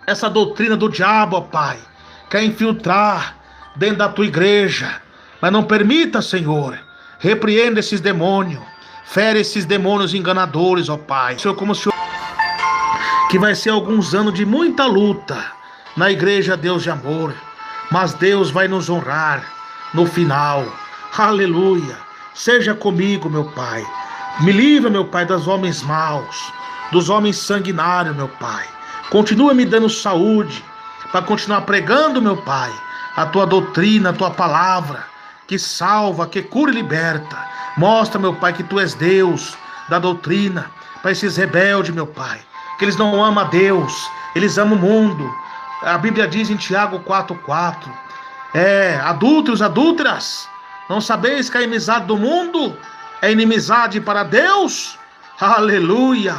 Essa doutrina do diabo, ó Pai, quer infiltrar dentro da tua igreja, mas não permita, Senhor. Repreenda esses demônios, fere esses demônios enganadores, ó Pai. Senhor, como o Senhor, que vai ser alguns anos de muita luta na igreja Deus de amor, mas Deus vai nos honrar no final. Aleluia. Seja comigo, meu Pai. Me livra, meu Pai, dos homens maus, dos homens sanguinários, meu Pai. Continua me dando saúde para continuar pregando, meu Pai, a tua doutrina, a tua palavra, que salva, que cura e liberta. Mostra, meu Pai, que tu és Deus da doutrina para esses rebeldes, meu Pai, que eles não amam a Deus, eles amam o mundo. A Bíblia diz em Tiago 4:4, adúlteros, adúlteras, não sabeis que a inimizade do mundo é inimizade para Deus? Aleluia,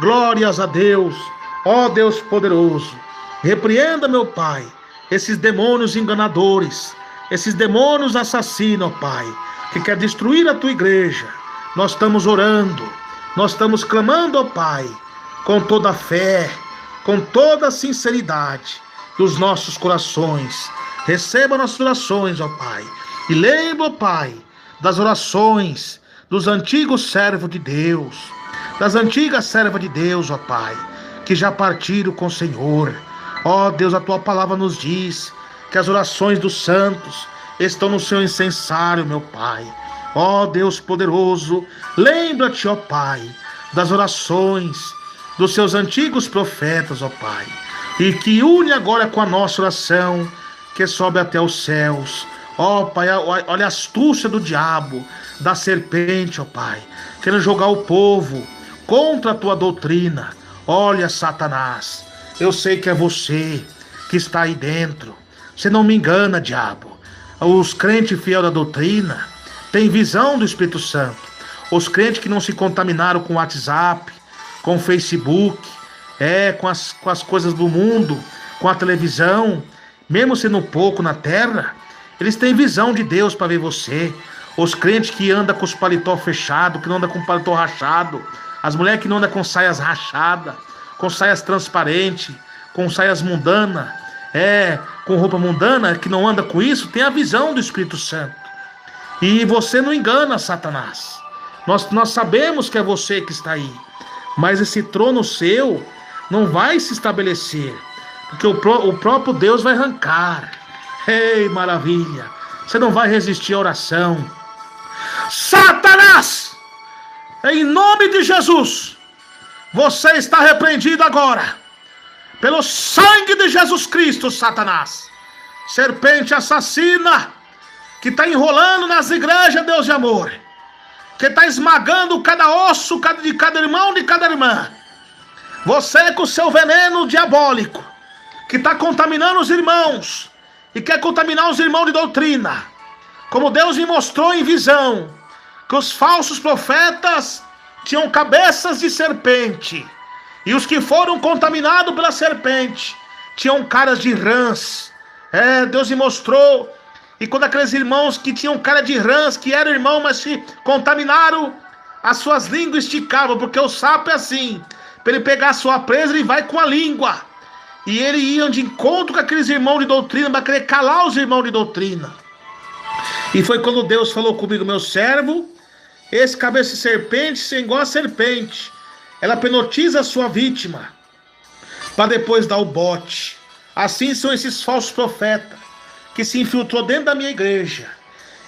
glórias a Deus. Ó Deus poderoso, repreenda, meu Pai, esses demônios enganadores, esses demônios assassinos, ó Pai, que quer destruir a tua igreja. Nós estamos orando, nós estamos clamando, ó Pai, com toda a fé, com toda a sinceridade dos nossos corações. Receba nossas orações, ó Pai, e lembra, ó Pai, das orações dos antigos servos de Deus, das antigas servas de Deus, ó Pai, que já partiram com o Senhor. Ó Deus, a tua palavra nos diz que as orações dos santos estão no seu incensário, meu Pai. Ó Deus poderoso, lembra-te, ó Pai, das orações dos seus antigos profetas, ó Pai, e que une agora com a nossa oração, que sobe até os céus. Ó Pai, olha a astúcia do diabo, da serpente, ó Pai, querendo jogar o povo contra a tua doutrina. Olha, Satanás, eu sei que é você que está aí dentro. Você não me engana, diabo. Os crentes fiel da doutrina têm visão do Espírito Santo. Os crentes que não se contaminaram com o WhatsApp, com o Facebook, com as coisas do mundo, com a televisão, mesmo sendo pouco na terra, eles têm visão de Deus para ver você. Os crentes que andam com os paletó fechados, que não andam com paletó rachado, as mulheres que não andam com saias rachadas, com saias transparentes, com saias mundanas, com roupa mundana, que não anda com isso, tem a visão do Espírito Santo. E você não engana, Satanás. Nós sabemos que é você que está aí, mas esse trono seu não vai se estabelecer, porque o próprio Deus vai arrancar. Ei, maravilha! Você não vai resistir à oração. Satanás! Em nome de Jesus, você está repreendido agora, pelo sangue de Jesus Cristo, Satanás. Serpente assassina, que está enrolando nas igrejas, Deus de amor, que está esmagando cada osso de cada irmão, de cada irmã. Você com o seu veneno diabólico, que está contaminando os irmãos, e quer contaminar os irmãos de doutrina. Como Deus me mostrou em visão, que os falsos profetas tinham cabeças de serpente, e os que foram contaminados pela serpente tinham caras de rãs. Deus me mostrou. E quando aqueles irmãos que tinham cara de rãs, que eram irmãos, mas se contaminaram, as suas línguas esticavam, porque o sapo é assim, para ele pegar a sua presa, ele vai com a língua, e eles iam de encontro com aqueles irmãos de doutrina, para querer calar os irmãos de doutrina. E foi quando Deus falou comigo: meu servo, esse cabeça de serpente é igual a serpente, ela hipnotiza a sua vítima para depois dar o bote. Assim são esses falsos profetas que se infiltrou dentro da minha igreja.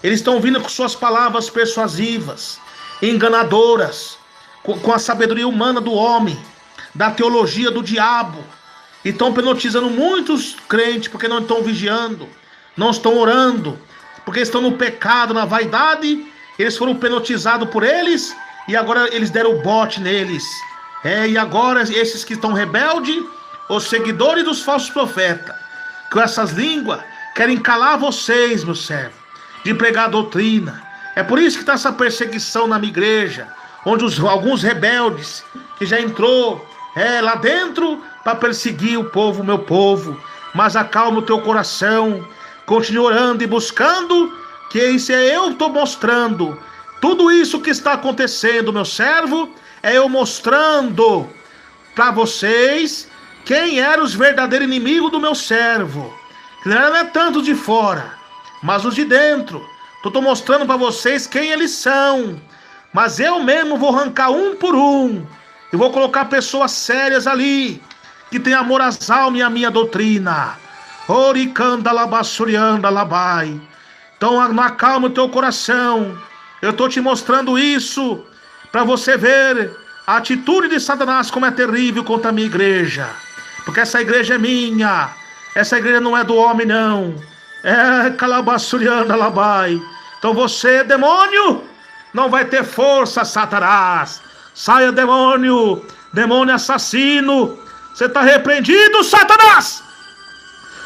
Eles estão vindo com suas palavras persuasivas, enganadoras, com a sabedoria humana do homem, da teologia do diabo, e estão hipnotizando muitos crentes, porque não estão vigiando, não estão orando, porque estão no pecado, na vaidade. Eles foram hipnotizados por eles, e agora eles deram o bote neles. E agora esses que estão rebeldes, os seguidores dos falsos profetas, com essas línguas, querem calar vocês, meu servo, de pregar a doutrina. É por isso que está essa perseguição na minha igreja, onde alguns rebeldes que já entrou lá dentro para perseguir o povo, meu povo. Mas acalma o teu coração, continue orando e buscando, que isso eu estou mostrando. Tudo isso que está acontecendo, meu servo, é eu mostrando para vocês quem eram os verdadeiros inimigos do meu servo. Que não é tanto de fora, mas os de dentro. Estou mostrando para vocês quem eles são. Mas eu mesmo vou arrancar um por um. E vou colocar pessoas sérias ali, que tem amor às almas e à minha doutrina. Oricandalabassuriandalabai. Então acalma o teu coração. Eu estou te mostrando isso para você ver a atitude de Satanás como é terrível contra a minha igreja. Porque essa igreja é minha. Essa igreja não é do homem, não. Calabaçurianda labai. Então você, demônio, não vai ter força, Satanás. Saia, demônio, demônio assassino. Você está repreendido, Satanás.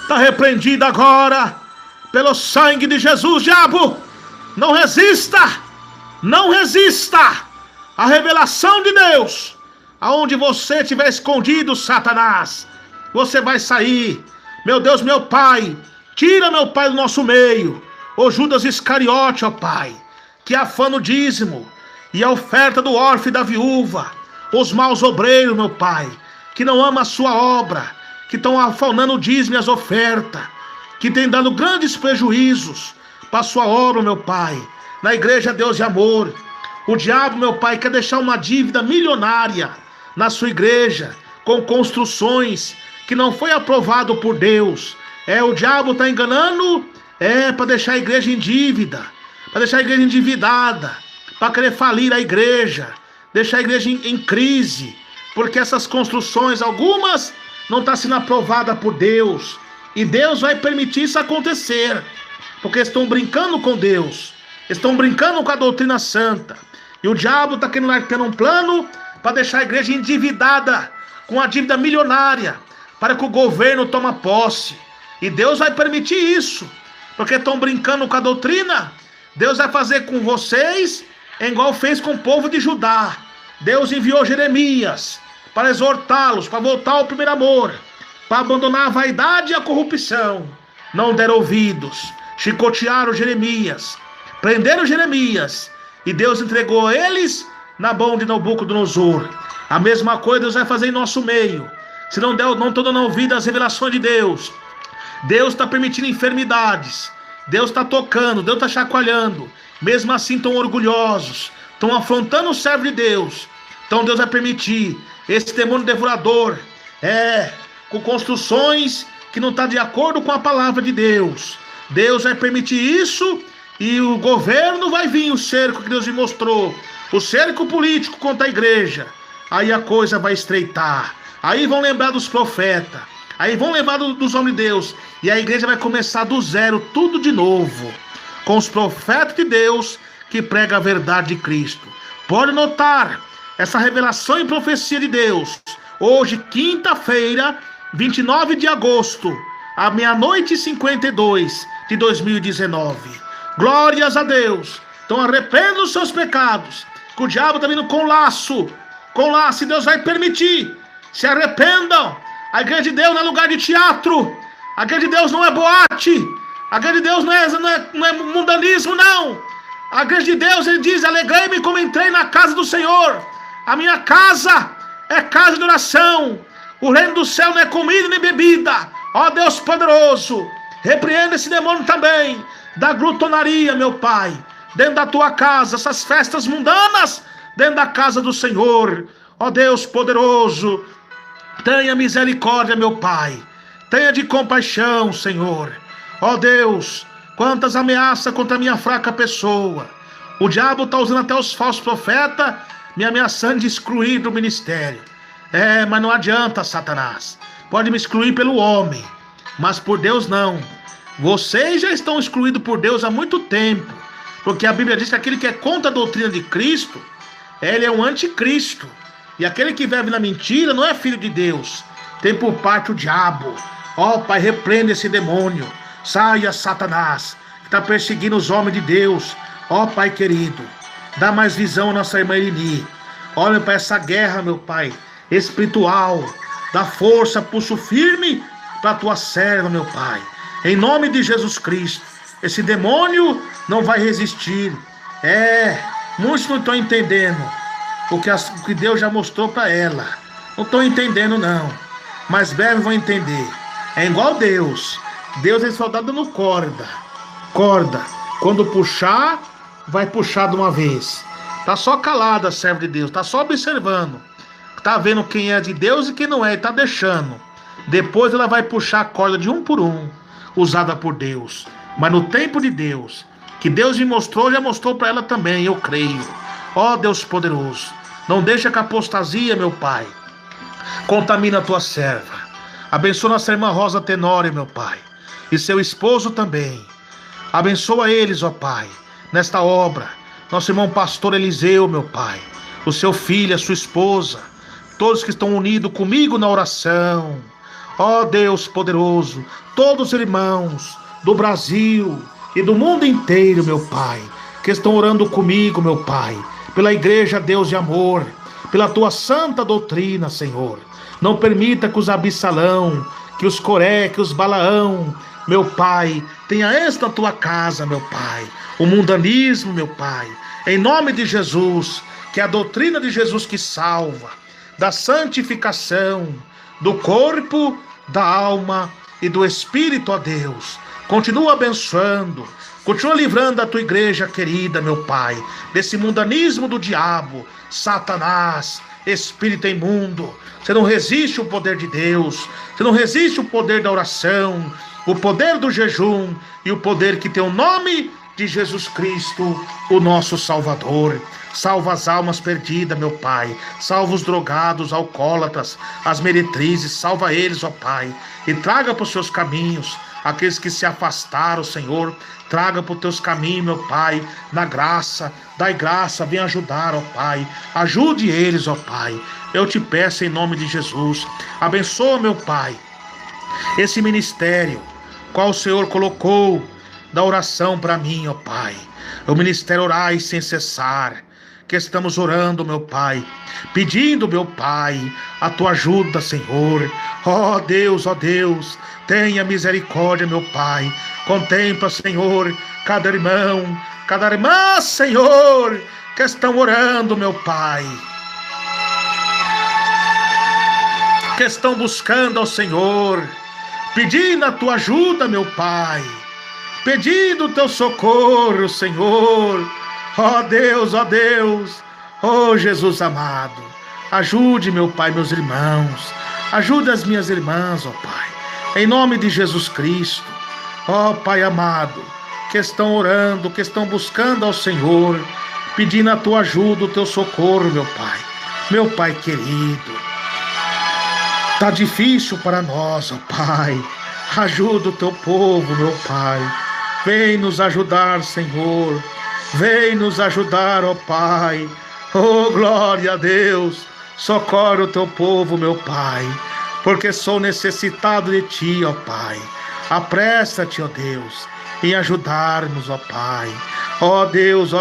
Está repreendido agora, pelo sangue de Jesus, diabo. Não resista, não resista à revelação de Deus. Aonde você estiver escondido, Satanás, você vai sair. Meu Deus, meu Pai, tira, meu Pai, do nosso meio. Ô Judas Iscariote, ó Pai, que afana o dízimo e a oferta do órfão e da viúva. Os maus obreiros, meu Pai, que não ama a sua obra, que estão afanando o dízimo e as ofertas, que tem dado grandes prejuízos para a sua obra, meu Pai, na igreja Deus de Amor. O diabo, meu Pai, quer deixar uma dívida milionária na sua igreja, com construções que não foi aprovado por Deus. O diabo está enganando, para deixar a igreja em dívida, para deixar a igreja endividada, para querer falir a igreja, deixar a igreja em crise, porque essas construções, algumas, não estão sendo aprovadas por Deus, e Deus vai permitir isso acontecer, porque estão brincando com Deus, estão brincando com a doutrina santa, e o diabo está querendo ter um plano para deixar a igreja endividada, com a dívida milionária, para que o governo tome posse, e Deus vai permitir isso, porque estão brincando com a doutrina. Deus vai fazer com vocês igual fez com o povo de Judá. Deus enviou Jeremias para exortá-los, para voltar ao primeiro amor, para abandonar a vaidade e a corrupção. Não deram ouvidos, chicotearam Jeremias, prenderam Jeremias, e Deus entregou eles na mão de Nabucodonosor. A mesma coisa Deus vai fazer em nosso meio. Se não estão dando ouvido às revelações de Deus, Deus está permitindo enfermidades, Deus está tocando, Deus está chacoalhando. Mesmo assim estão orgulhosos, estão afrontando o servo de Deus. Então Deus vai permitir esse demônio devorador, com construções que não estão de acordo com a palavra de Deus. Deus vai permitir isso, e o governo vai vir, o cerco que Deus me mostrou, o cerco político contra a igreja. Aí a coisa vai estreitar, aí vão lembrar dos profetas, aí vão lembrar dos homens de Deus, e a igreja vai começar do zero, tudo de novo, com os profetas de Deus que pregam a verdade de Cristo. Pode notar essa revelação e profecia de Deus. Hoje, quinta-feira, 29 de agosto, à 00:52 de 2019. Glórias a Deus. Então arrependa os seus pecados, que o diabo está vindo com laço, e Deus vai permitir. Se arrependam. A igreja de Deus não é lugar de teatro, a igreja de Deus não é boate, a igreja de Deus não é mundanismo, não. A igreja de Deus, ele diz: alegrei-me como entrei na casa do Senhor. A minha casa é casa de oração. O reino do céu não é comida nem bebida. Ó Deus poderoso, repreenda esse demônio também da glutonaria, meu Pai, dentro da tua casa, essas festas mundanas dentro da casa do Senhor. Ó Deus poderoso, tenha misericórdia, meu Pai, tenha de compaixão, Senhor. Ó Deus, quantas ameaças contra a minha fraca pessoa. O diabo está usando até os falsos profetas, me ameaçando de excluir do ministério. Mas não adianta, Satanás. Pode me excluir pelo homem, mas por Deus não. Vocês já estão excluídos por Deus há muito tempo, porque a Bíblia diz que aquele que é contra a doutrina de Cristo, ele é um anticristo. E aquele que vive na mentira não é filho de Deus, tem por parte o diabo. Ó Pai, repreenda esse demônio. Saia, Satanás, que está perseguindo os homens de Deus. Ó Pai querido, dá mais visão à nossa irmã Elini. Olha para essa guerra, meu Pai, espiritual. Dá força, pulso firme para a tua serva, meu Pai. Em nome de Jesus Cristo, esse demônio não vai resistir. Muitos não estão entendendo o que Deus já mostrou para ela. Não estão entendendo, não. Mas breve vão entender. É igual Deus. Deus é só dando corda. Quando puxar, vai puxar de uma vez. Tá só calada, servo de Deus. Tá só observando. Tá vendo quem é de Deus e quem não é. E tá deixando. Depois ela vai puxar a corda de um por um, usada por Deus. Mas no tempo de Deus, que Deus me mostrou, já mostrou para ela também, eu creio. Ó Deus poderoso, não deixa que a apostasia, meu Pai, contamine a tua serva. Abençoa nossa irmã Rosa Tenório, meu Pai. e seu esposo também. Abençoa eles, ó Pai, nesta obra. Nosso irmão pastor Eliseu, meu Pai, o seu filho, a sua esposa, todos que estão unidos comigo na oração. Ó Deus poderoso, todos os irmãos do Brasil e do mundo inteiro, meu Pai, que estão orando comigo, meu Pai, pela igreja, Deus de amor, pela tua santa doutrina, Senhor. Não permita que os Absalão, que os Coré, que os Balaão, meu Pai, tenha esta tua casa, meu Pai, o mundanismo, meu Pai, em nome de Jesus, que é a doutrina de Jesus que salva, da santificação, do corpo, da alma e do espírito, ó Deus. Continua abençoando, continua livrando a tua igreja querida, meu Pai, desse mundanismo do diabo, Satanás, espírito imundo. Você não resiste o poder de Deus, você não resiste o poder da oração, o poder do jejum e o poder que tem o nome de Jesus Cristo, o nosso Salvador. Salva as almas perdidas, meu Pai. Salva os drogados, alcoólatras, as meretrizes. Salva eles, ó Pai. E traga para os seus caminhos aqueles que se afastaram, Senhor. Traga para os teus caminhos, meu Pai, na graça. Dai graça, vem ajudar, ó Pai. Ajude eles, ó Pai. Eu te peço em nome de Jesus. Abençoa, meu Pai, esse ministério qual o Senhor colocou da oração para mim, ó Pai. O ministério Orai Sem Cessar, que estamos orando, meu Pai, pedindo, meu Pai, a tua ajuda, Senhor. Ó Deus, tenha misericórdia, meu Pai. Contempla, Senhor, cada irmão, cada irmã, Senhor, que estão orando, meu Pai, que estão buscando ao Senhor, pedindo a tua ajuda, meu Pai, pedindo o teu socorro, Senhor. Ó Deus, ó Jesus amado, ajude, meu Pai, meus irmãos, ajude as minhas irmãs, ó Pai, em nome de Jesus Cristo. Ó Pai amado, que estão orando, que estão buscando ao Senhor, pedindo a tua ajuda, o teu socorro, meu Pai querido. Tá difícil para nós, ó Pai, ajuda o teu povo, meu Pai, vem nos ajudar, Senhor. Vem nos ajudar, ó Pai. Oh, glória a Deus. Socorre o teu povo, meu Pai, porque sou necessitado de ti, ó Pai. Apressa-te, ó Deus, em ajudar-nos, ó Pai. Ó Deus,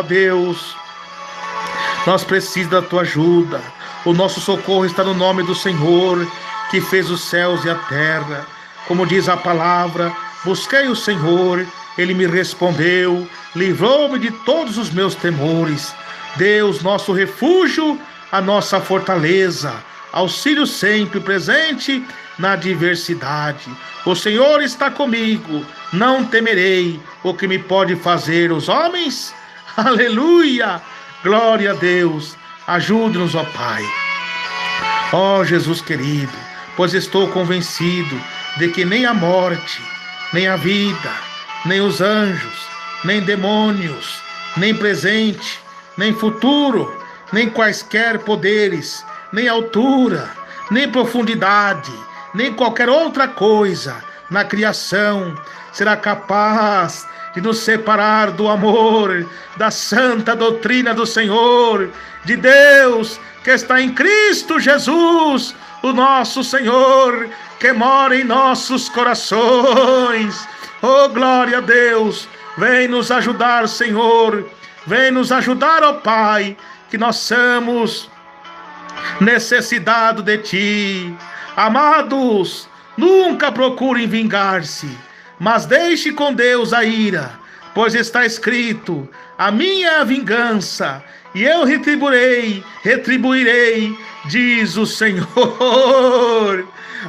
nós precisamos da tua ajuda. O nosso socorro está no nome do Senhor, que fez os céus e a terra. Como diz a palavra, busquei o Senhor, ele me respondeu, livrou-me de todos os meus temores. Deus, nosso refúgio, a nossa fortaleza, auxílio sempre presente na adversidade. O Senhor está comigo, não temerei o que me pode fazer os homens. Aleluia! Glória a Deus! Ajude-nos, ó Pai. Ó Jesus querido, pois estou convencido de que nem a morte, nem a vida, nem os anjos, nem demônios, nem presente, nem futuro, nem quaisquer poderes, nem altura, nem profundidade, nem qualquer outra coisa na criação será capaz de nos separar do amor, da santa doutrina do Senhor, de Deus que está em Cristo Jesus, o nosso Senhor, que mora em nossos corações. Oh, glória a Deus! Vem nos ajudar, Senhor. Vem nos ajudar, ó Pai, que nós somos necessitados de Ti. Amados, nunca procurem vingar-se, mas deixe com Deus a ira, pois está escrito: a minha é a vingança, e eu retribuirei, diz o Senhor.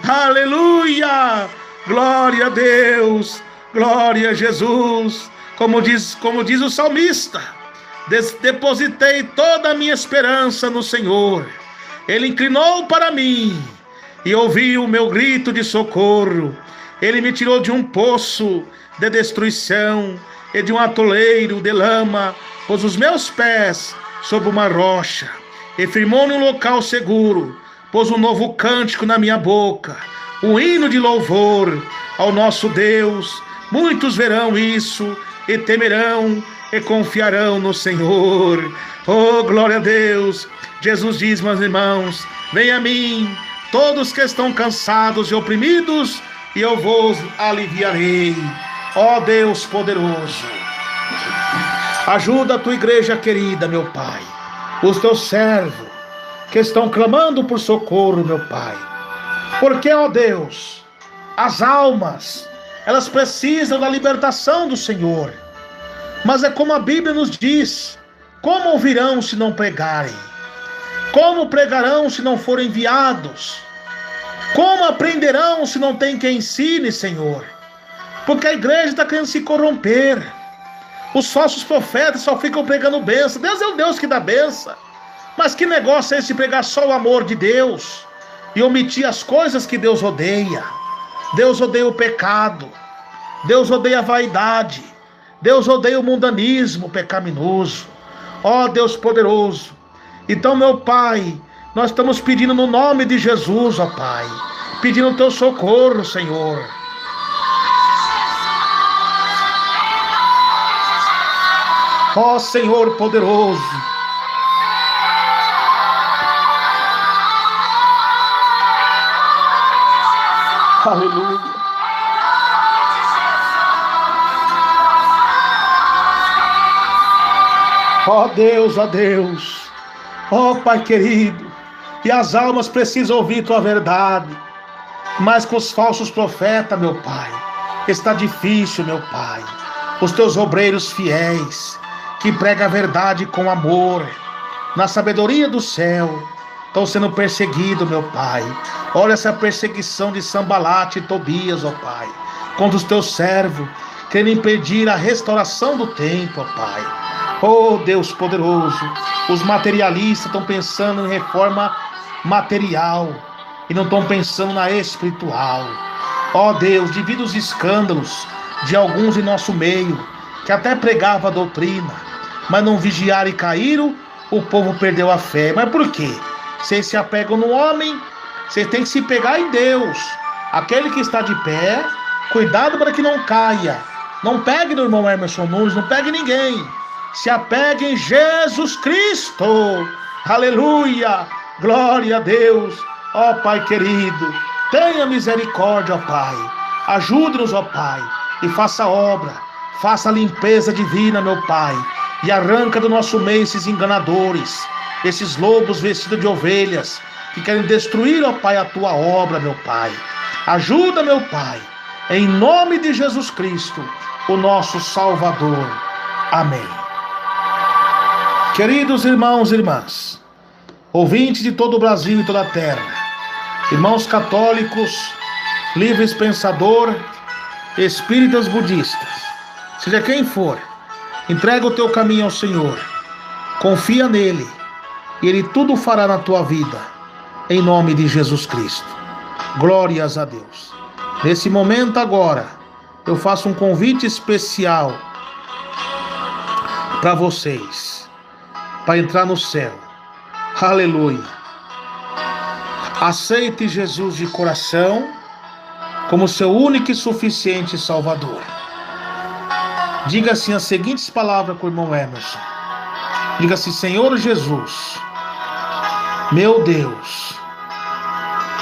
Aleluia! Glória a Deus! Glória a Jesus! Como diz o salmista, depositei toda a minha esperança no Senhor. Ele inclinou para mim e ouviu o meu grito de socorro. Ele me tirou de um poço de destruição e de um atoleiro de lama, pôs os meus pés sobre uma rocha e firmou num local seguro, pôs um novo cântico na minha boca, um hino de louvor ao nosso Deus. Muitos verão isso e temerão e confiarão no Senhor. Oh, glória a Deus! Jesus diz, meus irmãos, venha a mim, todos que estão cansados e oprimidos, e eu vos aliviarei. Ó Deus poderoso, ajuda a tua igreja querida, meu Pai, os teus servos que estão clamando por socorro, meu Pai. Porque, ó Deus, as almas, elas precisam da libertação do Senhor. Mas é como a Bíblia nos diz: como ouvirão se não pregarem? Como pregarão se não forem enviados? Como aprenderão se não tem quem ensine, Senhor? Porque a igreja está querendo se corromper. Os falsos profetas só ficam pregando bênção. Deus é o Deus que dá bênção. Mas que negócio é esse de pregar só o amor de Deus e omitir as coisas que Deus odeia? Deus odeia o pecado. Deus odeia a vaidade. Deus odeia o mundanismo pecaminoso. Ó Deus poderoso. Então, meu Pai, nós estamos pedindo no nome de Jesus, ó Pai, pedindo o teu socorro, Senhor. Ó Senhor poderoso, aleluia. Ó Deus, ó Deus, ó Pai querido, e as almas precisam ouvir tua verdade, mas com os falsos profetas, meu Pai, está difícil, meu Pai. Os teus obreiros fiéis, que pregam a verdade com amor, na sabedoria do céu, estão sendo perseguidos, meu Pai. Olha essa perseguição de Sambalate e Tobias, ó Pai, contra os teus servos, querendo impedir a restauração do templo, ó Pai. Oh Deus poderoso, os materialistas estão pensando em reforma material e não estão pensando na espiritual. Oh Deus, devido aos escândalos de alguns em nosso meio, que até pregava a doutrina, mas não vigiaram e caíram, o povo perdeu a fé. Mas por quê? Vocês se apegam no homem, vocês têm que se pegar em Deus. Aquele que está de pé, cuidado para que não caia. Não pegue no irmão Emerson Nunes, não pegue ninguém. Se apegue em Jesus Cristo. Aleluia, glória a Deus. Ó Pai querido, tenha misericórdia, ó Pai. Ajude-nos, ó Pai, e faça a obra, faça a limpeza divina, meu Pai, e arranca do nosso meio esses enganadores, esses lobos vestidos de ovelhas, que querem destruir, ó Pai, a tua obra, meu Pai. Ajuda, meu Pai, em nome de Jesus Cristo, o nosso Salvador. Amém. Queridos irmãos e irmãs, ouvintes de todo o Brasil e toda a terra, irmãos católicos, livres pensador, espíritas budistas, seja quem for, entrega o teu caminho ao Senhor, confia nele, e ele tudo fará na tua vida, em nome de Jesus Cristo. Glórias a Deus. Nesse momento agora, eu faço um convite especial para vocês, para entrar no céu. Aleluia. Aceite Jesus de coração como seu único e suficiente Salvador. Diga assim as seguintes palavras com o irmão Emerson. Diga assim: Senhor Jesus, meu Deus,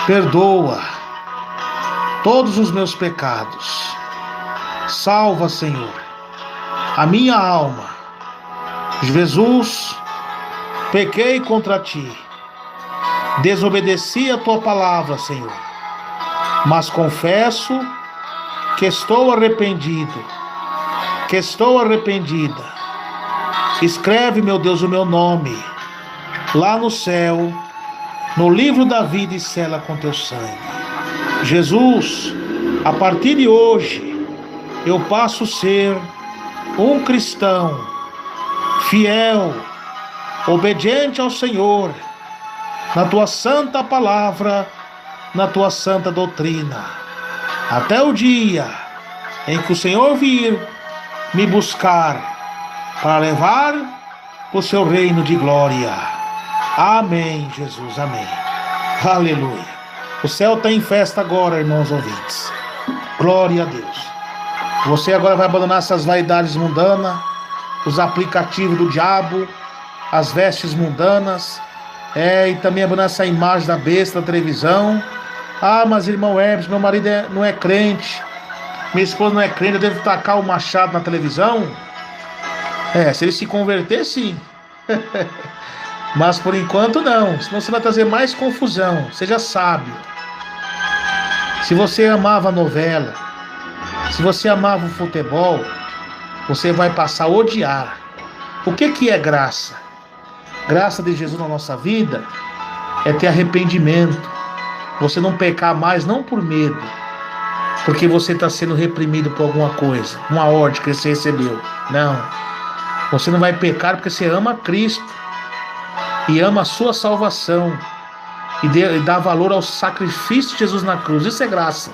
perdoa todos os meus pecados. Salva, Senhor, a minha alma. Jesus, pequei contra ti, desobedeci a tua palavra, Senhor, mas confesso que estou arrependido, que estou arrependida. Escreve, meu Deus, o meu nome lá no céu, no livro da vida, e sela com teu sangue. Jesus, a partir de hoje, eu passo a ser um cristão fiel, obediente ao Senhor, na tua santa palavra, na tua santa doutrina, até o dia em que o Senhor vir me buscar para levar o seu reino de glória. Amém, Jesus, amém. Aleluia. O céu está em festa agora, irmãos ouvintes. Glória a Deus. Você agora vai abandonar essas vaidades mundanas, os aplicativos do diabo, as vestes mundanas, e também abandonar essa imagem da besta da televisão. Ah, mas irmão Hermes, meu marido não é crente, minha esposa não é crente, eu devo tacar o machado na televisão? Se ele se converter, sim. Mas por enquanto não, senão você vai trazer mais confusão. Seja sábio. Se você amava a novela, se você amava o futebol, você vai passar a odiar. O que é graça? Graça de Jesus na nossa vida é ter arrependimento. Você não pecar mais, não por medo, porque você está sendo reprimido por alguma coisa, uma ordem que você recebeu. Não. Você não vai pecar porque você ama Cristo e ama a sua salvação e dá valor ao sacrifício de Jesus na cruz. Isso é graça.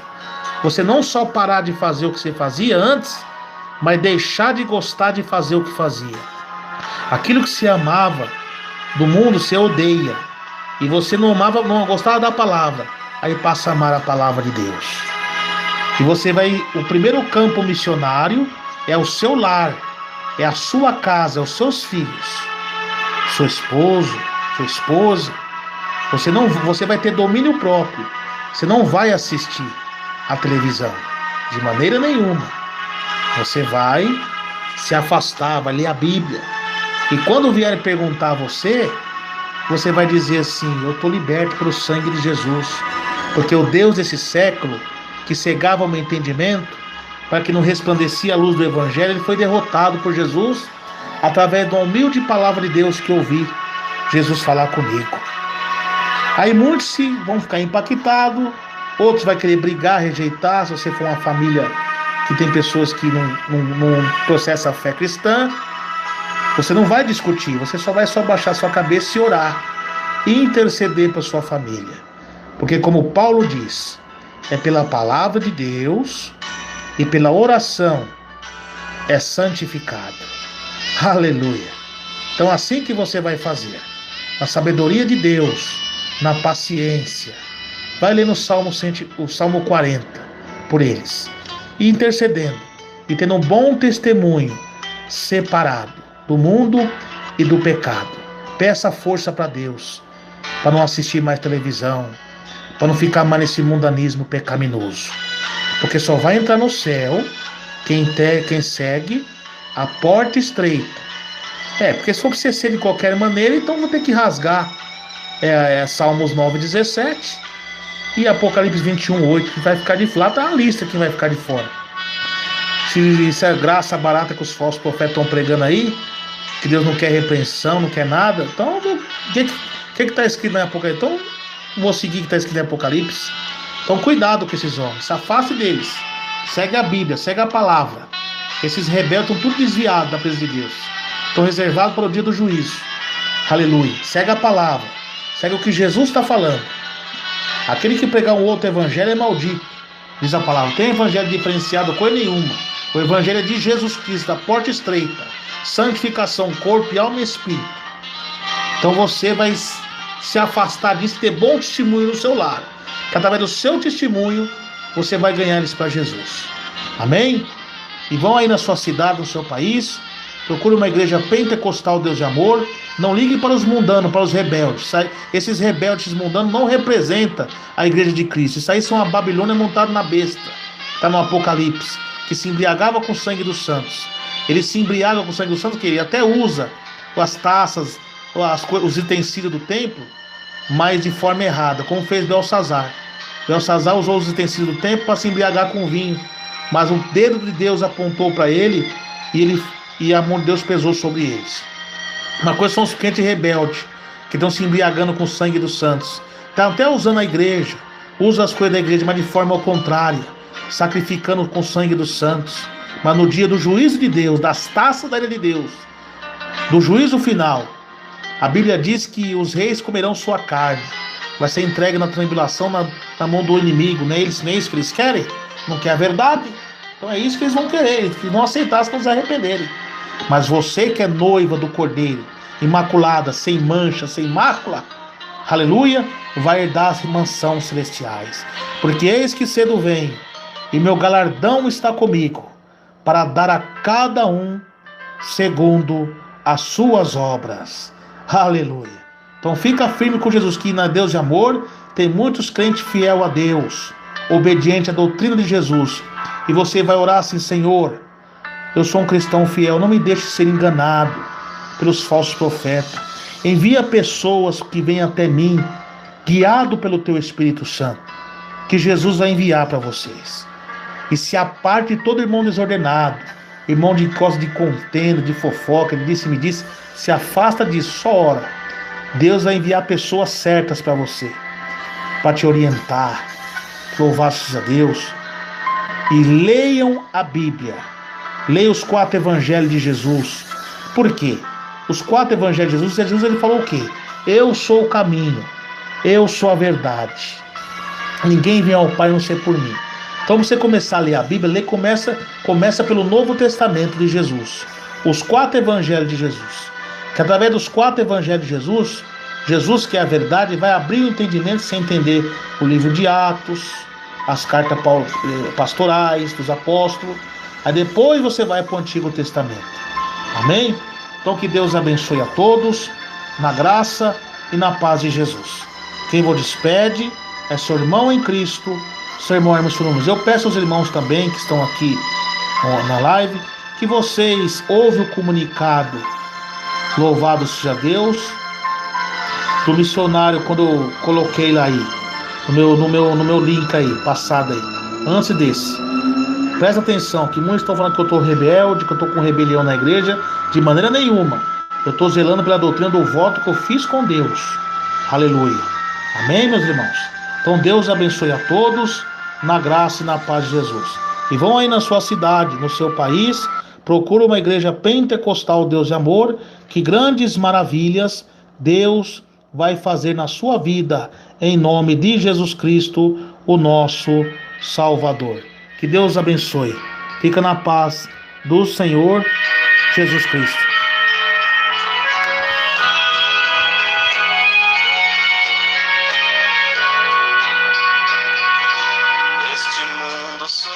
Você não só parar de fazer o que você fazia antes, mas deixar de gostar de fazer o que fazia. Aquilo que você amava do mundo, você odeia. E você não gostava da palavra, aí passa a amar a palavra de Deus. E você vai, o primeiro campo missionário é o seu lar, é a sua casa, é os seus filhos, seu esposo, sua esposa. Você vai ter domínio próprio. Você não vai assistir a televisão de maneira nenhuma. Você vai se afastar, vai ler a Bíblia. E quando vierem perguntar a você, você vai dizer assim: eu estou liberto pelo sangue de Jesus, porque o Deus desse século, que cegava o meu entendimento, para que não resplandecia a luz do Evangelho, ele foi derrotado por Jesus, através de uma humilde palavra de Deus que eu ouvi Jesus falar comigo. Aí muitos vão ficar impactados, outros vão querer brigar, rejeitar, se você for uma família que tem pessoas que não processam a fé cristã. Você não vai discutir, você só vai baixar sua cabeça e orar e interceder para sua família. Porque como Paulo diz, é pela palavra de Deus e pela oração é santificado. Aleluia. Então assim que você vai fazer, na sabedoria de Deus, na paciência, vai ler no o Salmo 40 por eles, e intercedendo, e tendo um bom testemunho, separado do mundo e do pecado. Peça força para Deus, para não assistir mais televisão, para não ficar mais nesse mundanismo pecaminoso, porque só vai entrar no céu quem segue a porta estreita. Porque se for você ser de qualquer maneira, então vou ter que rasgar Salmos 9:17 e Apocalipse 21:8, que vai ficar de fora. Tá a lista que vai ficar de fora. Se isso é graça barata que os falsos profetas estão pregando aí, que Deus não quer repreensão, não quer nada, então o que está escrito na Apocalipse? Então vou seguir o que está escrito em Apocalipse. Então cuidado com esses homens, se afaste deles, segue a Bíblia, segue a palavra. Esses rebeldes estão tudo desviados da presença de Deus, estão reservados para o dia do juízo. Aleluia. Segue a palavra, segue o que Jesus está falando. Aquele que pregar um outro evangelho é maldito, diz a palavra. Não tem evangelho diferenciado coisa nenhuma. O evangelho é de Jesus Cristo, da porta estreita, santificação, corpo, alma e espírito. Então você vai se afastar disso, ter bom testemunho no seu lar, que através do seu testemunho você vai ganhar eles para Jesus. Amém? E vão aí na sua cidade, no seu país, procure uma igreja pentecostal, Deus de amor. Não ligue para os mundanos, para os rebeldes. Esses rebeldes mundanos não representam a igreja de Cristo. Isso aí são a Babilônia montada na besta. Está no Apocalipse, que se embriagava com o sangue dos santos. Ele se embriaga com o sangue dos santos, que ele até usa as taças, os utensílios do templo, mas de forma errada, como fez Belsazar. Belsazar usou os utensílios do templo para se embriagar com vinho, mas o dedo de Deus apontou para ele e a mão de Deus pesou sobre eles. Uma coisa são os crentes rebeldes, que estão se embriagando com o sangue dos santos. Estão até usando a igreja, usa as coisas da igreja, mas de forma ao contrária, sacrificando com o sangue dos santos. Mas no dia do juízo de Deus, das taças da ira de Deus, do juízo final, a Bíblia diz que os reis comerão sua carne, vai ser entregue na tribulação na mão do inimigo. Não é isso que eles querem? Não quer a verdade? Então é isso que eles vão querer, eles vão aceitar se não se arrependerem. Mas você que é noiva do Cordeiro, imaculada, sem mancha, sem mácula, aleluia, vai herdar as mansões celestiais. Porque eis que cedo venho, e meu galardão está comigo, para dar a cada um segundo as suas obras. Aleluia. Então fica firme com Jesus, que na Deus de amor tem muitos crentes fiel a Deus, obediente à doutrina de Jesus. E você vai orar assim: Senhor, eu sou um cristão fiel, não me deixe ser enganado pelos falsos profetas. Envia pessoas que venham até mim, guiado pelo teu Espírito Santo, que Jesus vai enviar para vocês. E se aparte de todo irmão desordenado, irmão de causa de contenda, de fofoca, de disse-me disse, se afasta disso, só ora. Deus vai enviar pessoas certas para você, para te orientar. Louvado seja Deus. E leiam a Bíblia. Leia os 4 evangelhos de Jesus. Por quê? Os 4 evangelhos de Jesus ele falou o quê? Eu sou o caminho, eu sou a verdade. Ninguém vem ao Pai a não ser por mim. Então você começar a ler a Bíblia, começa pelo Novo Testamento de Jesus. Os 4 evangelhos de Jesus. Que através dos 4 evangelhos de Jesus, Jesus, que é a verdade, vai abrir o entendimento sem entender o livro de Atos, as cartas pastorais dos apóstolos. Aí depois você vai para o Antigo Testamento. Amém? Então que Deus abençoe a todos, na graça e na paz de Jesus. Quem vos despede é seu irmão em Cristo, seu irmão Hermes Furumos. Eu peço aos irmãos também que estão aqui na live, que vocês ouvem o comunicado, louvado seja Deus, do missionário, quando eu coloquei lá aí, no meu link aí, passado aí, antes desse. Presta atenção, que muitos estão falando que eu estou rebelde, que eu estou com rebelião na igreja. De maneira nenhuma. Eu estou zelando pela doutrina do voto que eu fiz com Deus. Aleluia. Amém, meus irmãos? Então Deus abençoe a todos, na graça e na paz de Jesus. E vão aí na sua cidade, no seu país, procura uma igreja pentecostal Deus de amor, que grandes maravilhas Deus vai fazer na sua vida, em nome de Jesus Cristo, o nosso Salvador. Que Deus abençoe. Fica na paz do Senhor Jesus Cristo. Neste mundo sou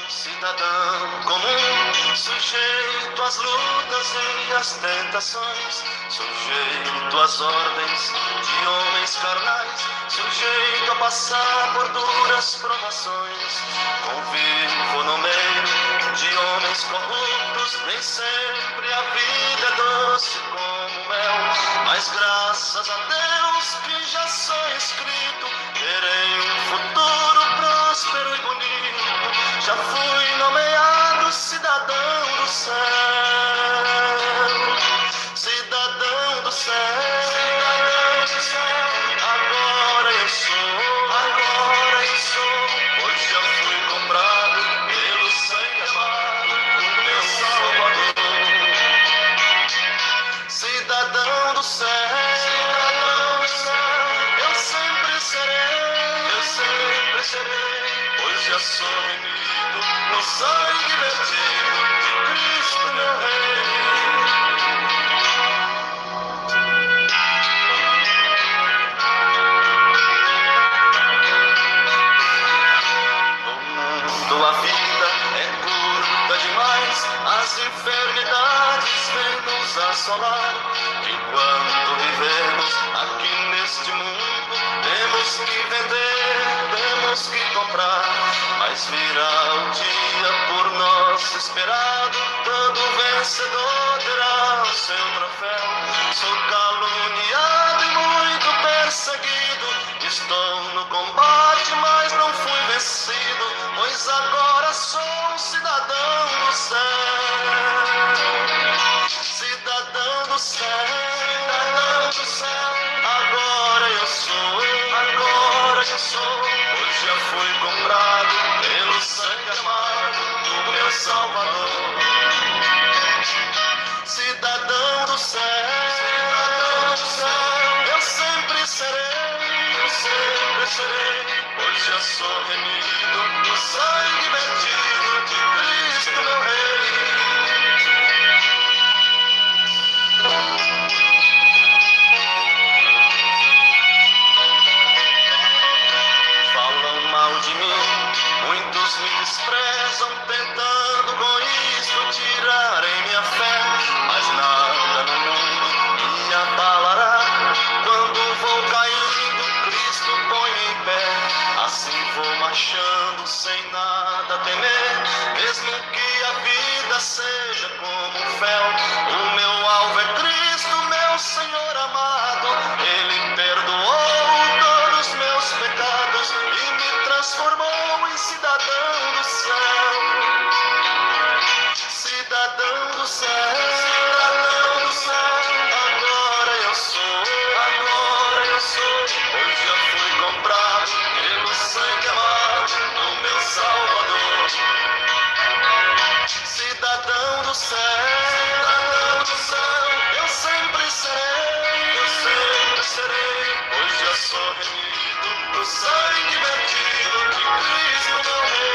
cidadão comum, sujeito às lutas e às tentações, sujeito às ordens de homens carnais, sujeito a passar por duras provações. Convivo no meio de homens corruptos, nem sempre a vida é doce como mel, mas graças a Deus que já sou escrito, terei um futuro próspero e bonito. Já fui nomeado cidadão do céu, cidadão do céu, cidadão do céu. Agora eu sou, pois já fui comprado pelo sangue amado do meu Salvador. Cidadão do céu, eu sempre serei, pois já sou remido no sangue vertido de Cristo meu Rei. No mundo a vida é curta demais, as enfermidades vêm nos assolar. Enquanto vivemos aqui neste mundo, temos que vender, temos que comprar, mas virá o dia por nós esperado, todo vencedor terá o seu troféu. Sou caluniado e muito perseguido, estou no combate, mas não fui vencido, pois agora sou um cidadão do céu, cidadão do céu, cidadão do céu. Agora eu sou, pois já fui comprado pelo sangue amado do meu Salvador. Cidadão do céu, eu sempre serei, pois já sou remido no sangue vertido do céu, cidadão do céu. Agora eu sou, pois já fui comprado pelo sangue amado do meu Salvador. Cidadão do céu, eu sempre serei, pois já sou remido do sangue vertido de Cristo meu Rei.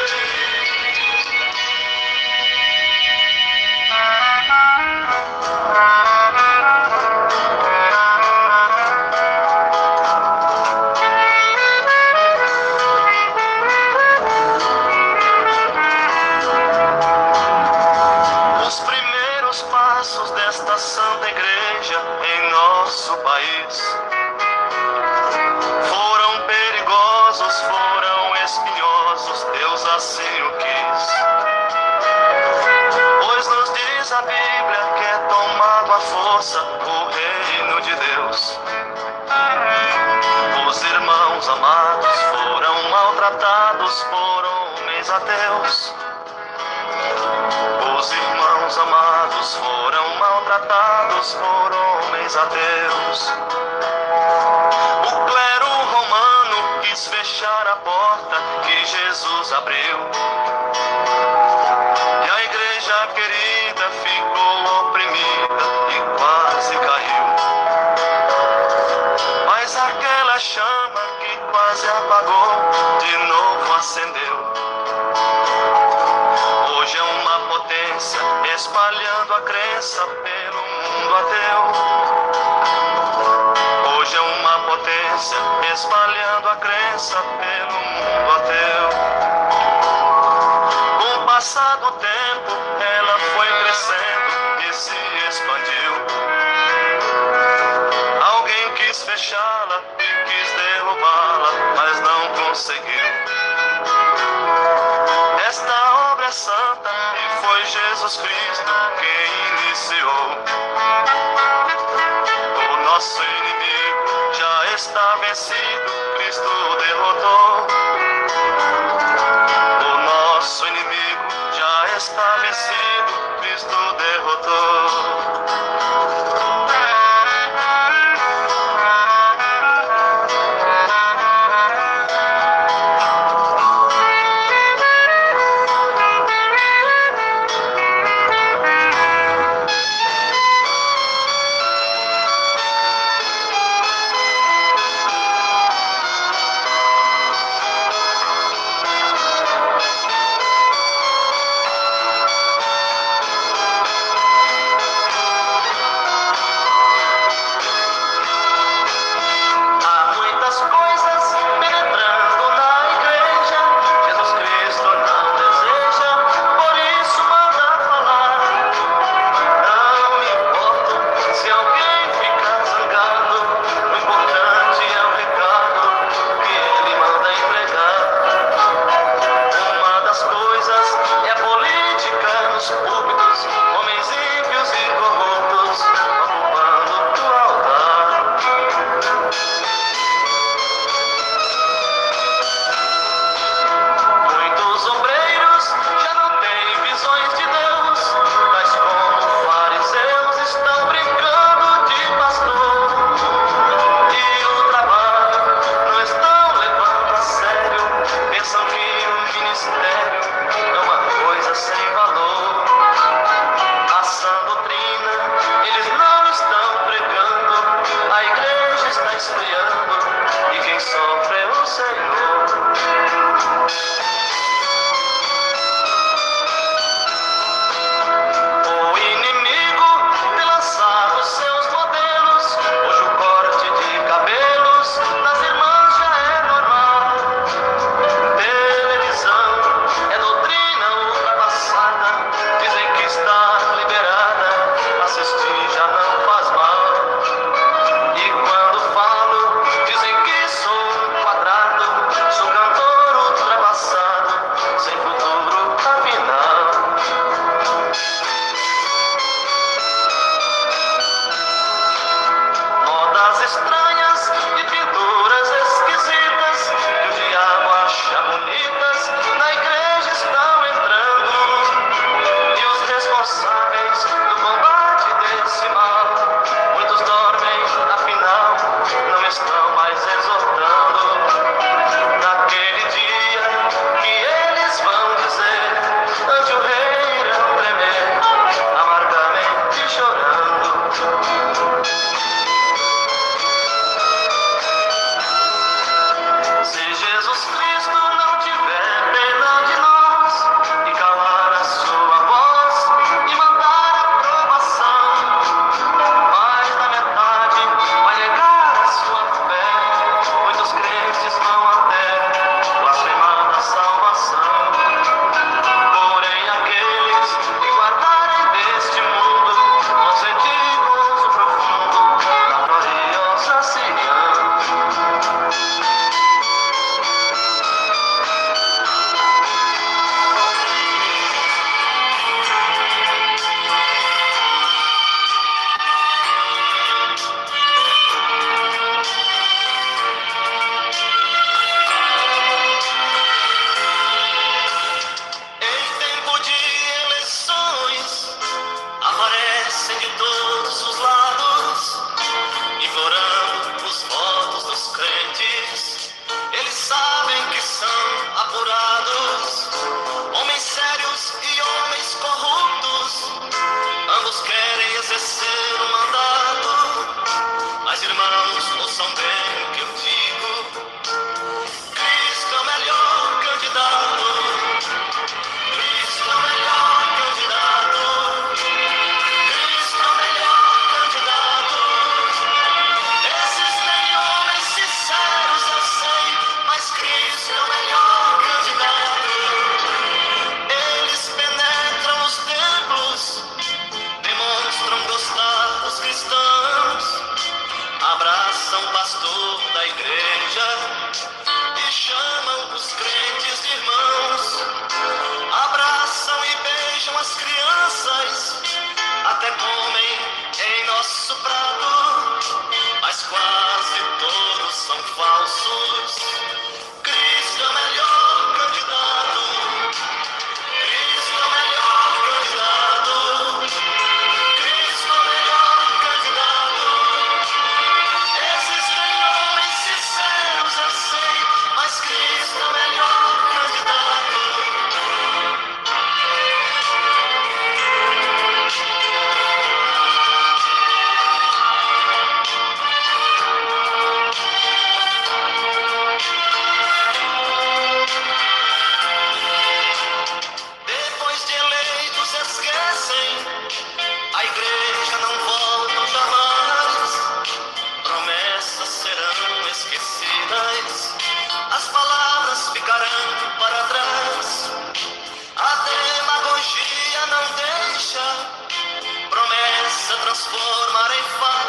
Os primeiros passos desta santa igreja em nosso país foram perigosos, foram espinhosos, Deus assim o quis. Pois nos diz a Bíblia que é tomado à força o reino de Deus. Os irmãos amados foram maltratados por homens ateus. Os irmãos amados foram maltratados por homens ateus. O clero romano quis fechar a porta que Jesus abriu. E a igreja querida ficou oprimida e quase caiu. Mas aquela chama que quase apagou, de novo acendeu. Hoje é uma potência espalhando a crença pelo mundo ateu. Hoje é uma potência espalhando a crença pelo mundo ateu. Com o passar do tempo, ela foi crescendo e se expandiu. Alguém quis fechá-la e quis derrubá-la, mas não conseguiu. Esta obra é santa e foi Jesus Cristo quem iniciou. O nosso inimigo já está vencido, Cristo derrotou. O nosso inimigo já está vencido, Cristo derrotou. aparecem de todos os lados, implorando os votos dos crentes. Eles sabem que são apurados, homens sérios e homens corruptos. Ambos querem exercer o mandato, mas irmãos, ouçam bem o que eu digo. Cristo é o melhor candidato. Cristo é o melhor candidato. Cristo é o melhor candidato. Existem homens sinceros, eu sei, mas Cristo é o melhor candidato. Eles penetram os templos, demonstram gostar dos cristãos, abraçam o pastor da igreja e chamam os crentes de irmãos. Abraçam e beijam as crianças, até comem em nosso prato, mas quase todos são falsos. Cristo é o melhor candidato. Cristo é o melhor candidato. Cristo é o melhor candidato. Existem homens sinceros, eu sei, mas Cristo é o melhor candidato. Depois de eleitos esquecem, a igreja não volta jamais. Promessas serão esquecidas, as palavras ficarão para trás. A demagogia não deixa promessa transformar em farsa.